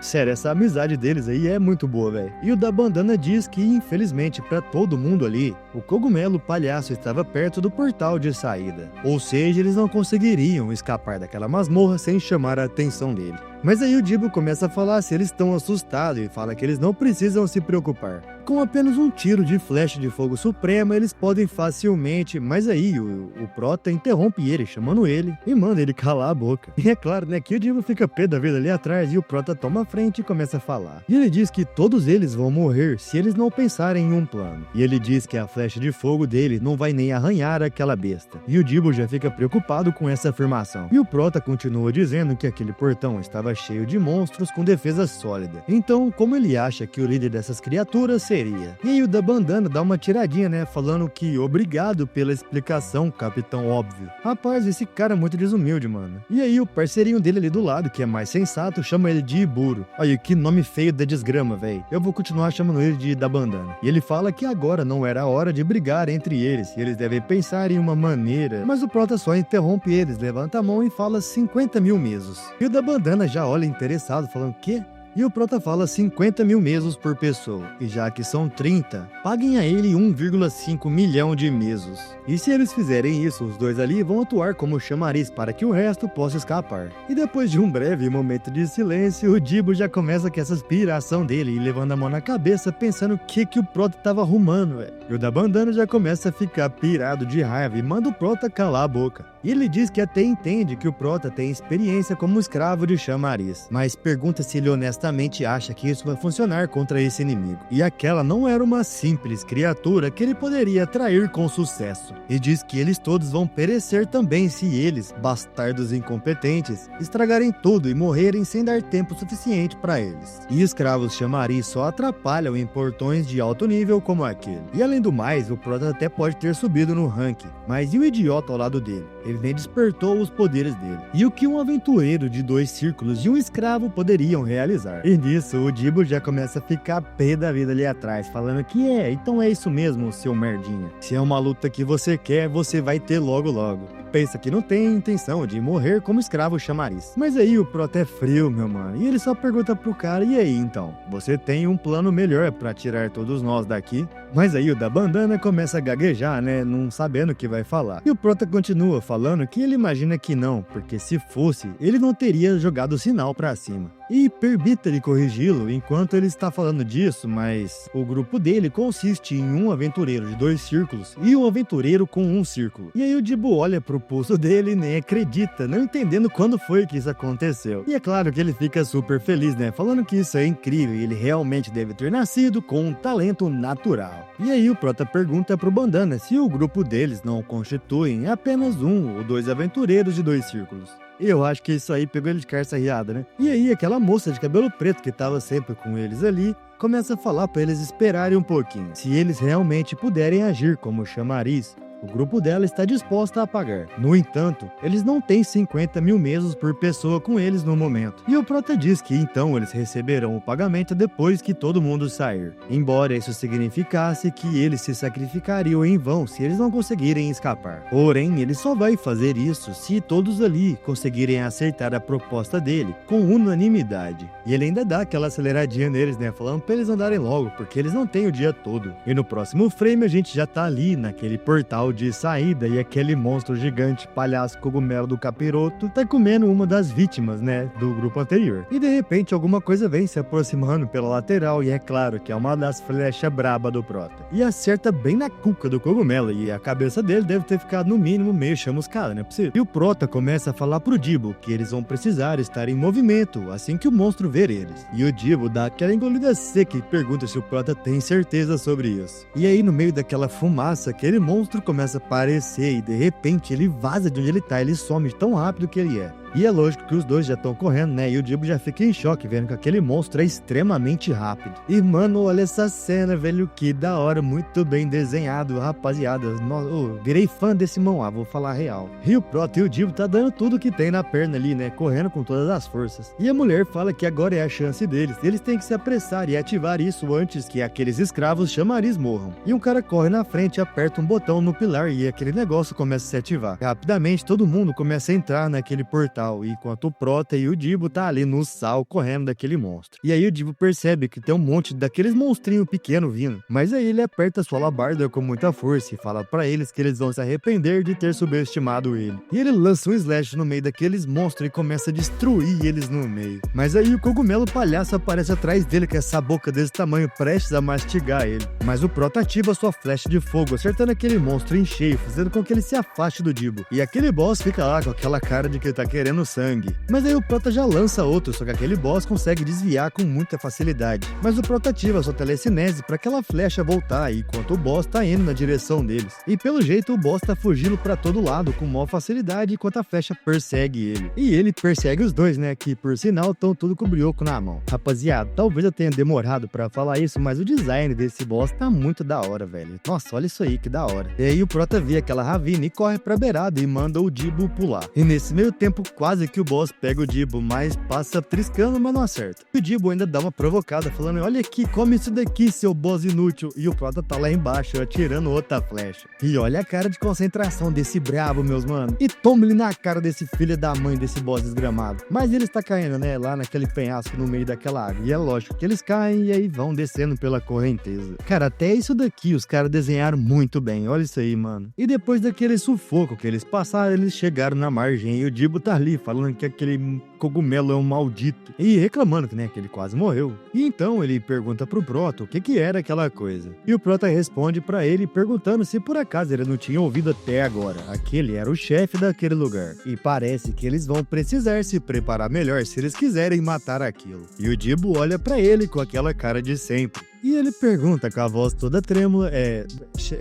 Sério, essa amizade deles aí é muito boa, velho. E o da bandana diz que, infelizmente, pra todo mundo ali, o cogumelo palhaço estava perto do portal de saída. Ou seja, eles não conseguiriam escapar daquela masmorra sem chamar a atenção dele. Mas aí o Dibo começa a falar se eles estão assustados e fala que eles não precisam se preocupar. Com apenas um tiro de flecha de fogo suprema, eles podem facilmente, mas aí o Prota interrompe ele, chamando ele e manda ele calar a boca. E é claro, né, que o Dibo fica pé da vida ali atrás e o Prota toma a frente e começa a falar. E ele diz que todos eles vão morrer se eles não pensarem em um plano. E ele diz que a flecha de fogo dele não vai nem arranhar aquela besta. E o Dibo já fica preocupado com essa afirmação. E o Prota continua dizendo que aquele portão estava cheio de monstros com defesa sólida. Então, como ele acha que o líder dessas criaturas seria? E aí o da bandana dá uma tiradinha, né, falando que obrigado pela explicação, capitão óbvio. Rapaz, esse cara é muito desumilde, mano. E aí o parceirinho dele ali do lado, que é mais sensato, chama ele de Iburo. Aí, que nome feio da desgrama, velho. Eu vou continuar chamando ele de da bandana. E ele fala que agora não era a hora de brigar entre eles, e eles devem pensar em uma maneira. Mas o Prota só interrompe eles, levanta a mão e fala 50 mil mesos. E o da bandana já olha interessado, falando, quê? E o Prota fala 50 mil mesos por pessoa, e já que são 30, paguem a ele 1,5 milhão de mesos. E se eles fizerem isso, os dois ali vão atuar como chamariz para que o resto possa escapar. E depois de um breve momento de silêncio, o Dibo já começa com essa aspiração dele e levando a mão na cabeça pensando o que o Prota tava arrumando, velho. E o da bandana já começa a ficar pirado de raiva e manda o Prota calar a boca. E ele diz que até entende que o Prota tem experiência como escravo de chamariz, mas pergunta se ele honestamente acha que isso vai funcionar contra esse inimigo. E aquela não era uma simples criatura que ele poderia atrair com sucesso. E diz que eles todos vão perecer também se eles, bastardos incompetentes, estragarem tudo e morrerem sem dar tempo suficiente para eles. E escravos chamariz só atrapalham em portões de alto nível como aquele. E além do mais, o Prota até pode ter subido no ranking, mas e o idiota ao lado dele? Ele nem despertou os poderes dele. E o que um aventureiro de 2 círculos e um escravo poderiam realizar? E nisso, o Dibo já começa a ficar pé da vida ali atrás, falando que então é isso mesmo, seu merdinha. Se é uma luta que você quer, você vai ter logo logo. Pensa que não tem intenção de morrer como escravo chamariz. Mas aí o Prota é frio, meu mano, e ele só pergunta pro cara, e aí então? Você tem um plano melhor pra tirar todos nós daqui? Mas aí o da bandana começa a gaguejar, né, não sabendo o que vai falar. E o Prota continua falando que ele imagina que não, porque se fosse, ele não teria jogado o sinal pra cima. E permita-lhe corrigi-lo enquanto ele está falando disso, mas o grupo dele consiste em um aventureiro de 2 círculos e um aventureiro com 1 círculo. E aí o Dibo olha pro pulso dele e nem acredita, não entendendo quando foi que isso aconteceu. E é claro que ele fica super feliz, né, falando que isso é incrível e ele realmente deve ter nascido com um talento natural. E aí o Prota pergunta pro Bandana se o grupo deles não constituem apenas 1 ou 2 aventureiros de 2 círculos. E eu acho que isso aí pegou ele de carça riada, né? E aí aquela moça de cabelo preto que tava sempre com eles ali, começa a falar pra eles esperarem um pouquinho. Se eles realmente puderem agir como chamariz, o grupo dela está disposta a pagar. No entanto, eles não têm 50 mil mesos por pessoa com eles no momento. E o Prota diz que então eles receberão o pagamento depois que todo mundo sair. Embora isso significasse que eles se sacrificariam em vão se eles não conseguirem escapar. Porém, ele só vai fazer isso se todos ali conseguirem aceitar a proposta dele com unanimidade. E ele ainda dá aquela aceleradinha neles, né? Falando pra eles andarem logo, porque eles não têm o dia todo. E no próximo frame a gente já tá ali naquele portal de saída e aquele monstro gigante palhaço cogumelo do capiroto tá comendo uma das vítimas, né, do grupo anterior. E de repente alguma coisa vem se aproximando pela lateral e é claro que é uma das flechas braba do Prota. E acerta bem na cuca do cogumelo e a cabeça dele deve ter ficado no mínimo meio chamuscada, não é possível? E o Prota começa a falar pro Dibo que eles vão precisar estar em movimento assim que o monstro ver eles. E o Dibo dá aquela engolida seca e pergunta se o Prota tem certeza sobre isso. E aí no meio daquela fumaça, aquele monstro começa a aparecer e de repente ele vaza de onde ele tá, ele some tão rápido que ele é. E é lógico que os dois já estão correndo, né? E o Dibo já fica em choque, vendo que aquele monstro é extremamente rápido. E, mano, olha essa cena, velho, que da hora, muito bem desenhado, rapaziada. Virei fã desse mangá, vou falar a real. E o Prota e o Dibo tá dando tudo que tem na perna ali, né? Correndo com todas as forças. E a mulher fala que agora é a chance deles. Eles têm que se apressar e ativar isso antes que aqueles escravos chamariz morram. E um cara corre na frente e aperta um botão no pilar e aquele negócio começa a se ativar. E, rapidamente, todo mundo começa a entrar naquele portal portal, enquanto o Prota e o Dibo tá ali no sal correndo daquele monstro. E aí o Dibo percebe que tem um monte daqueles monstrinhos pequenos vindo, mas aí ele aperta sua alabarda com muita força e fala pra eles que eles vão se arrepender de ter subestimado ele. E ele lança um slash no meio daqueles monstros e começa a destruir eles no meio. Mas aí o cogumelo palhaço aparece atrás dele com essa boca desse tamanho prestes a mastigar ele. Mas o Prota ativa sua flecha de fogo, acertando aquele monstro em cheio, fazendo com que ele se afaste do Dibo. E aquele boss fica lá com aquela cara de que ele tá querendo sangue. Mas aí o Prota já lança outro, só que aquele boss consegue desviar com muita facilidade. Mas o Prota ativa sua telecinese para aquela flecha voltar, enquanto o boss tá indo na direção deles. E pelo jeito o boss tá fugindo pra todo lado com maior facilidade enquanto a flecha persegue ele. E ele persegue os dois, né, que por sinal estão tudo com o brioco na mão. Rapaziada, talvez eu tenha demorado pra falar isso, mas o design desse boss tá muito da hora, velho. Nossa, olha isso aí, que da hora. E aí o Prota vê aquela ravina e corre pra beirada e manda o Dibo pular. E nesse meio tempo, quase que o boss pega o Dibo, mas passa triscando, mas não acerta. E o Dibo ainda dá uma provocada, falando: olha aqui, come isso daqui, seu boss inútil. E o Prota tá lá embaixo, atirando outra flecha. E olha a cara de concentração desse brabo, meus mano. E toma ele na cara desse filho da mãe desse boss desgramado. Mas ele está caindo, né, lá naquele penhasco no meio daquela água. E é lógico que eles caem e aí vão descendo pela correnteza. Cara, até isso daqui os caras desenharam muito bem. Olha isso aí, mano. E depois daquele sufoco que eles passaram, eles chegaram na margem e o Dibo tá ali falando que aquele cogumelo é um maldito e reclamando que, né, que ele quase morreu. E então ele pergunta pro Prota o que era aquela coisa. E o Prota responde pra ele perguntando se por acaso ele não tinha ouvido até agora. Aquele era o chefe daquele lugar. E parece que eles vão precisar se preparar melhor se eles quiserem matar aquilo. E o Dibo olha pra ele com aquela cara de sempre. E ele pergunta com a voz toda trêmula,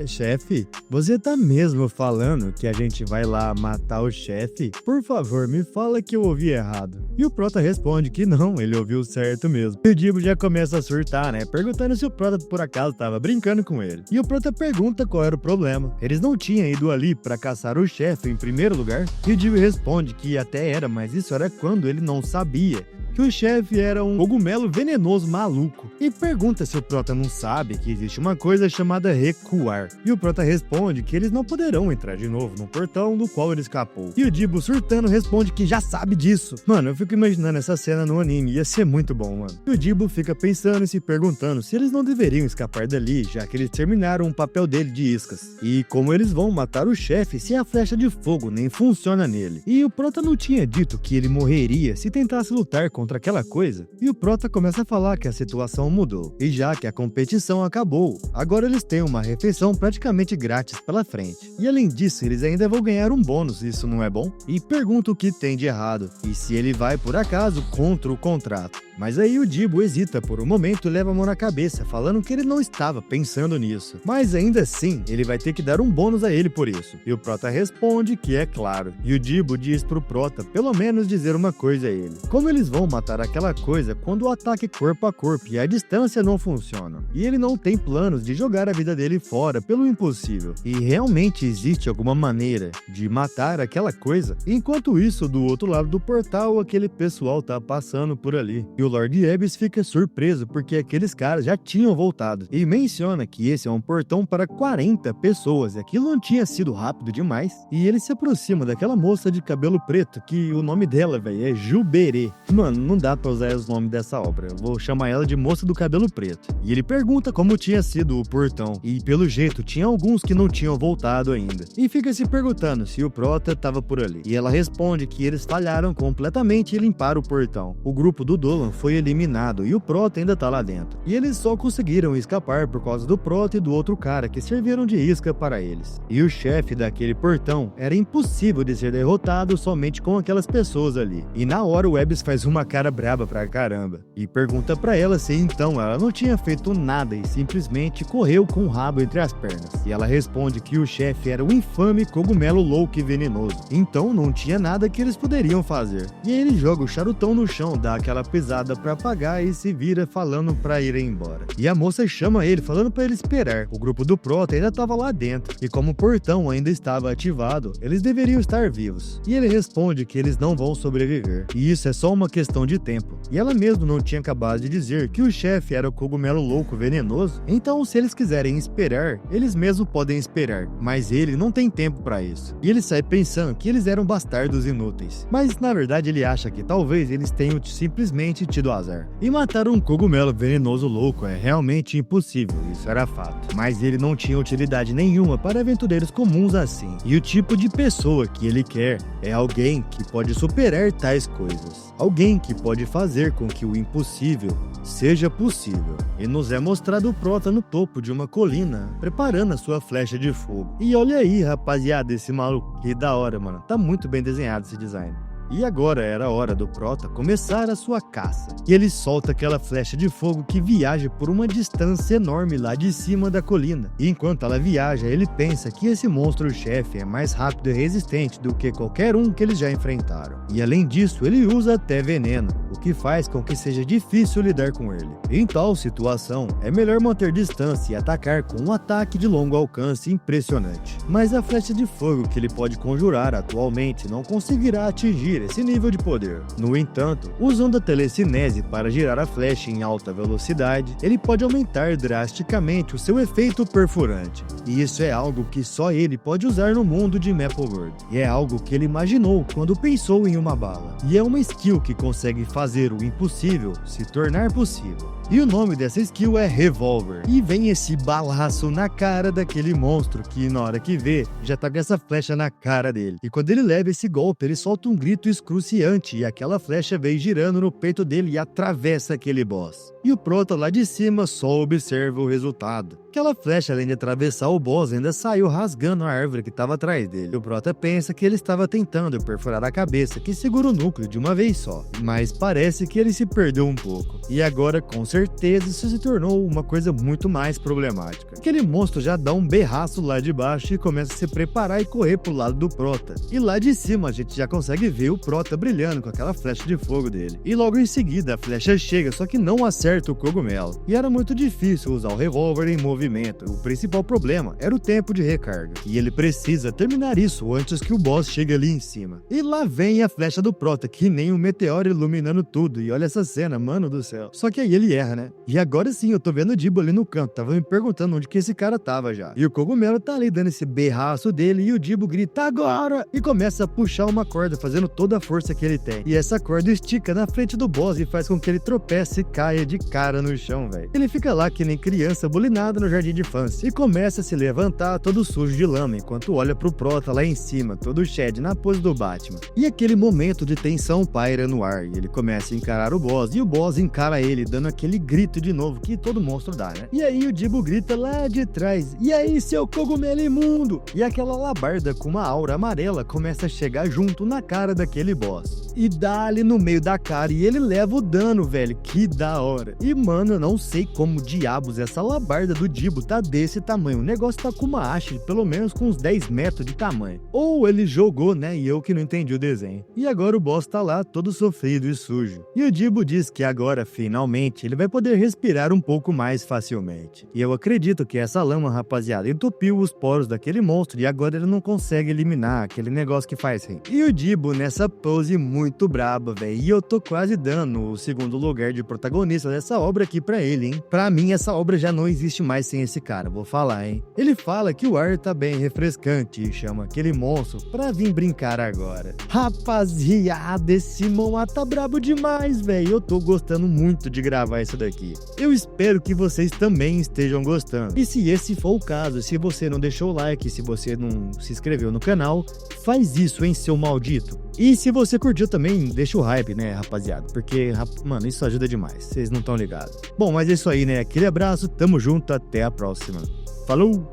chefe, você tá mesmo falando que a gente vai lá matar o chefe? Por favor, me fala que eu ouvi errado. E o Prota responde que não, ele ouviu certo mesmo. E o Dibo já começa a surtar, né, perguntando se o Prota por acaso tava brincando com ele. E o Prota pergunta qual era o problema. Eles não tinham ido ali pra caçar o chefe em primeiro lugar? E o Dibo responde que até era, mas isso era quando ele não sabia que o chefe era um cogumelo venenoso maluco. E pergunta se o Prota não sabe que existe uma coisa chamada recuar. E o Prota responde que eles não poderão entrar de novo no portão do qual ele escapou. E o Dibo, surtando, responde que já sabe disso. Mano, eu fico imaginando essa cena no anime, ia ser muito bom, mano. E o Dibo fica pensando e se perguntando se eles não deveriam escapar dali, já que eles terminaram o papel dele de iscas. E como eles vão matar o chefe se a flecha de fogo nem funciona nele. E o Prota não tinha dito que ele morreria se tentasse lutar contra aquela coisa. E o Prota começa a falar que a situação mudou. E já que a competição acabou, agora eles têm uma refeição praticamente grátis pela frente. E além disso, eles ainda vão ganhar um bônus, isso não é bom? E pergunta o que tem de errado, e se ele vai por acaso contra o contrato. Mas aí o Dibo hesita por um momento e leva a mão na cabeça, falando que ele não estava pensando nisso. Mas ainda assim, ele vai ter que dar um bônus a ele por isso. E o Prota responde que é claro. E o Dibo diz pro Prota pelo menos dizer uma coisa a ele. Como eles vão matar aquela coisa quando o ataque corpo a corpo e a distância não funciona? E ele não tem planos de jogar a vida dele fora pelo impossível. E realmente existe alguma maneira de matar aquela coisa? Enquanto isso, do outro lado do portal, aquele pessoal tá passando por ali. E o Lord Abyss fica surpreso porque aqueles caras já tinham voltado e menciona que esse é um portão para 40 pessoas e aquilo não tinha sido rápido demais. E ele se aproxima daquela moça de cabelo preto que o nome dela, velho, é Juberê. Mano, não dá pra usar os nomes dessa obra, eu vou chamar ela de moça do cabelo preto. E ele pergunta como tinha sido o portão e pelo jeito tinha alguns que não tinham voltado ainda. E fica se perguntando se o Prota tava por ali. E ela responde que eles falharam completamente em limpar o portão. O grupo do Dolan foi eliminado e o Prota ainda tá lá dentro. E eles só conseguiram escapar por causa do Prota e do outro cara que serviram de isca para eles. E o chefe daquele portão era impossível de ser derrotado somente com aquelas pessoas ali. E na hora o Abyss faz uma cara braba pra caramba e pergunta pra ela se então ela não tinha feito nada e simplesmente correu com o rabo entre as pernas. E ela responde que o chefe era o infame cogumelo louco e venenoso. Então não tinha nada que eles poderiam fazer. E aí ele joga o charutão no chão, dá aquela pesada pra apagar e se vira falando pra ir embora. E a moça chama ele falando pra ele esperar. O grupo do Prota ainda tava lá dentro e como o portão ainda estava ativado, eles deveriam estar vivos. E ele responde que eles não vão sobreviver. E isso é só uma questão questão de tempo. E ela mesmo não tinha acabado de dizer que o chefe era o cogumelo louco venenoso, então se eles quiserem esperar, eles mesmos podem esperar, mas ele não tem tempo pra isso. E ele sai pensando que eles eram bastardos inúteis, mas na verdade ele acha que talvez eles tenham simplesmente tido azar. E matar um cogumelo venenoso louco é realmente impossível, isso era fato, mas ele não tinha utilidade nenhuma para aventureiros comuns assim. E o tipo de pessoa que ele quer é alguém que pode superar tais coisas, alguém que pode fazer com que o impossível seja possível. E nos é mostrado o Prota no topo de uma colina, preparando a sua flecha de fogo. E olha aí, rapaziada, esse maluco, que da hora, mano. Tá muito bem desenhado esse design. E agora era a hora do Prota começar a sua caça. E ele solta aquela flecha de fogo que viaja por uma distância enorme lá de cima da colina. E enquanto ela viaja, ele pensa que esse monstro-chefe é mais rápido e resistente do que qualquer um que eles já enfrentaram. E além disso, ele usa até veneno, o que faz com que seja difícil lidar com ele. Em tal situação, é melhor manter distância e atacar com um ataque de longo alcance impressionante. Mas a flecha de fogo que ele pode conjurar atualmente não conseguirá atingir esse nível de poder. No entanto, usando a telecinese para girar a flecha em alta velocidade, ele pode aumentar drasticamente o seu efeito perfurante. E isso é algo que só ele pode usar no mundo de Mapleworld. E é algo que ele imaginou quando pensou em uma bala. E é uma skill que consegue fazer o impossível se tornar possível. E o nome dessa skill é Revolver. E vem esse balaço na cara daquele monstro que na hora que vê, já tá com essa flecha na cara dele. E quando ele leva esse golpe, ele solta um grito excruciante e aquela flecha vem girando no peito dele e atravessa aquele boss. E o Prota lá de cima só observa o resultado. Aquela flecha, além de atravessar o boss, ainda saiu rasgando a árvore que estava atrás dele. E o Prota pensa que ele estava tentando perfurar a cabeça que segura o núcleo de uma vez só. Mas parece que ele se perdeu um pouco. E agora, com certeza, isso se tornou uma coisa muito mais problemática. Aquele monstro já dá um berraço lá de baixo e começa a se preparar e correr pro lado do Prota. E lá de cima a gente já consegue ver o Prota brilhando com aquela flecha de fogo dele. E logo em seguida a flecha chega, só que não acerta o cogumelo. E era muito difícil usar o revólver em movimento. O principal problema era o tempo de recarga. E ele precisa terminar isso antes que o boss chegue ali em cima. E lá vem a flecha do Prota, que nem um meteoro iluminando tudo. E olha essa cena, mano do céu. Só que aí ele erra, né? E agora sim, eu tô vendo o Dibo ali no canto. Tava me perguntando onde que esse cara tava já. E o cogumelo tá ali dando esse berraço dele. E o Dibo grita agora! E começa a puxar uma corda, fazendo toda a força que ele tem. E essa corda estica na frente do boss e faz com que ele tropece e caia de cara no chão, velho. Ele fica lá que nem criança bulinada no jardim de infância e começa a se levantar todo sujo de lama enquanto olha pro Prota lá em cima, todo Shed na pose do Batman. E aquele momento de tensão paira no ar e ele começa a encarar o boss e o boss encara ele dando aquele grito de novo que todo monstro dá, né? E aí o Dibo grita lá de trás: e aí, seu cogumelo imundo? E aquela labarda com uma aura amarela começa a chegar junto na cara daquele boss e dá ali no meio da cara e ele leva o dano, velho. Que da hora. E mano, eu não sei como diabos essa labarda do Dibo tá desse tamanho. O negócio tá com uma haste, pelo menos com uns 10 metros de tamanho. Ou ele jogou, né? E eu que não entendi o desenho. E agora o boss tá lá todo sofrido e sujo. E o Dibo diz que agora, finalmente, ele vai poder respirar um pouco mais facilmente. E eu acredito que essa lama, rapaziada, entupiu os poros daquele monstro e agora ele não consegue eliminar aquele negócio que faz rir. E o Dibo nessa pose muito braba, velho. E eu tô quase dando o segundo lugar de protagonista dessa obra aqui pra ele, hein? Pra mim, essa obra já não existe mais sem esse cara, vou falar, hein? Ele fala que o ar tá bem refrescante e chama aquele monstro pra vir brincar agora. Rapaziada, esse Moá tá brabo demais, velho. Eu tô gostando muito de gravar isso daqui. Eu espero que vocês também estejam gostando. E se esse for o caso, se você não deixou o like, se você não se inscreveu no canal, faz isso, hein, seu maldito. E se você curtiu também, deixa o hype, né, rapaziada? Porque, mano, isso ajuda demais. Vocês não estão ligados. Bom, mas é isso aí, né? Aquele abraço, tamo junto, até a próxima. Falou!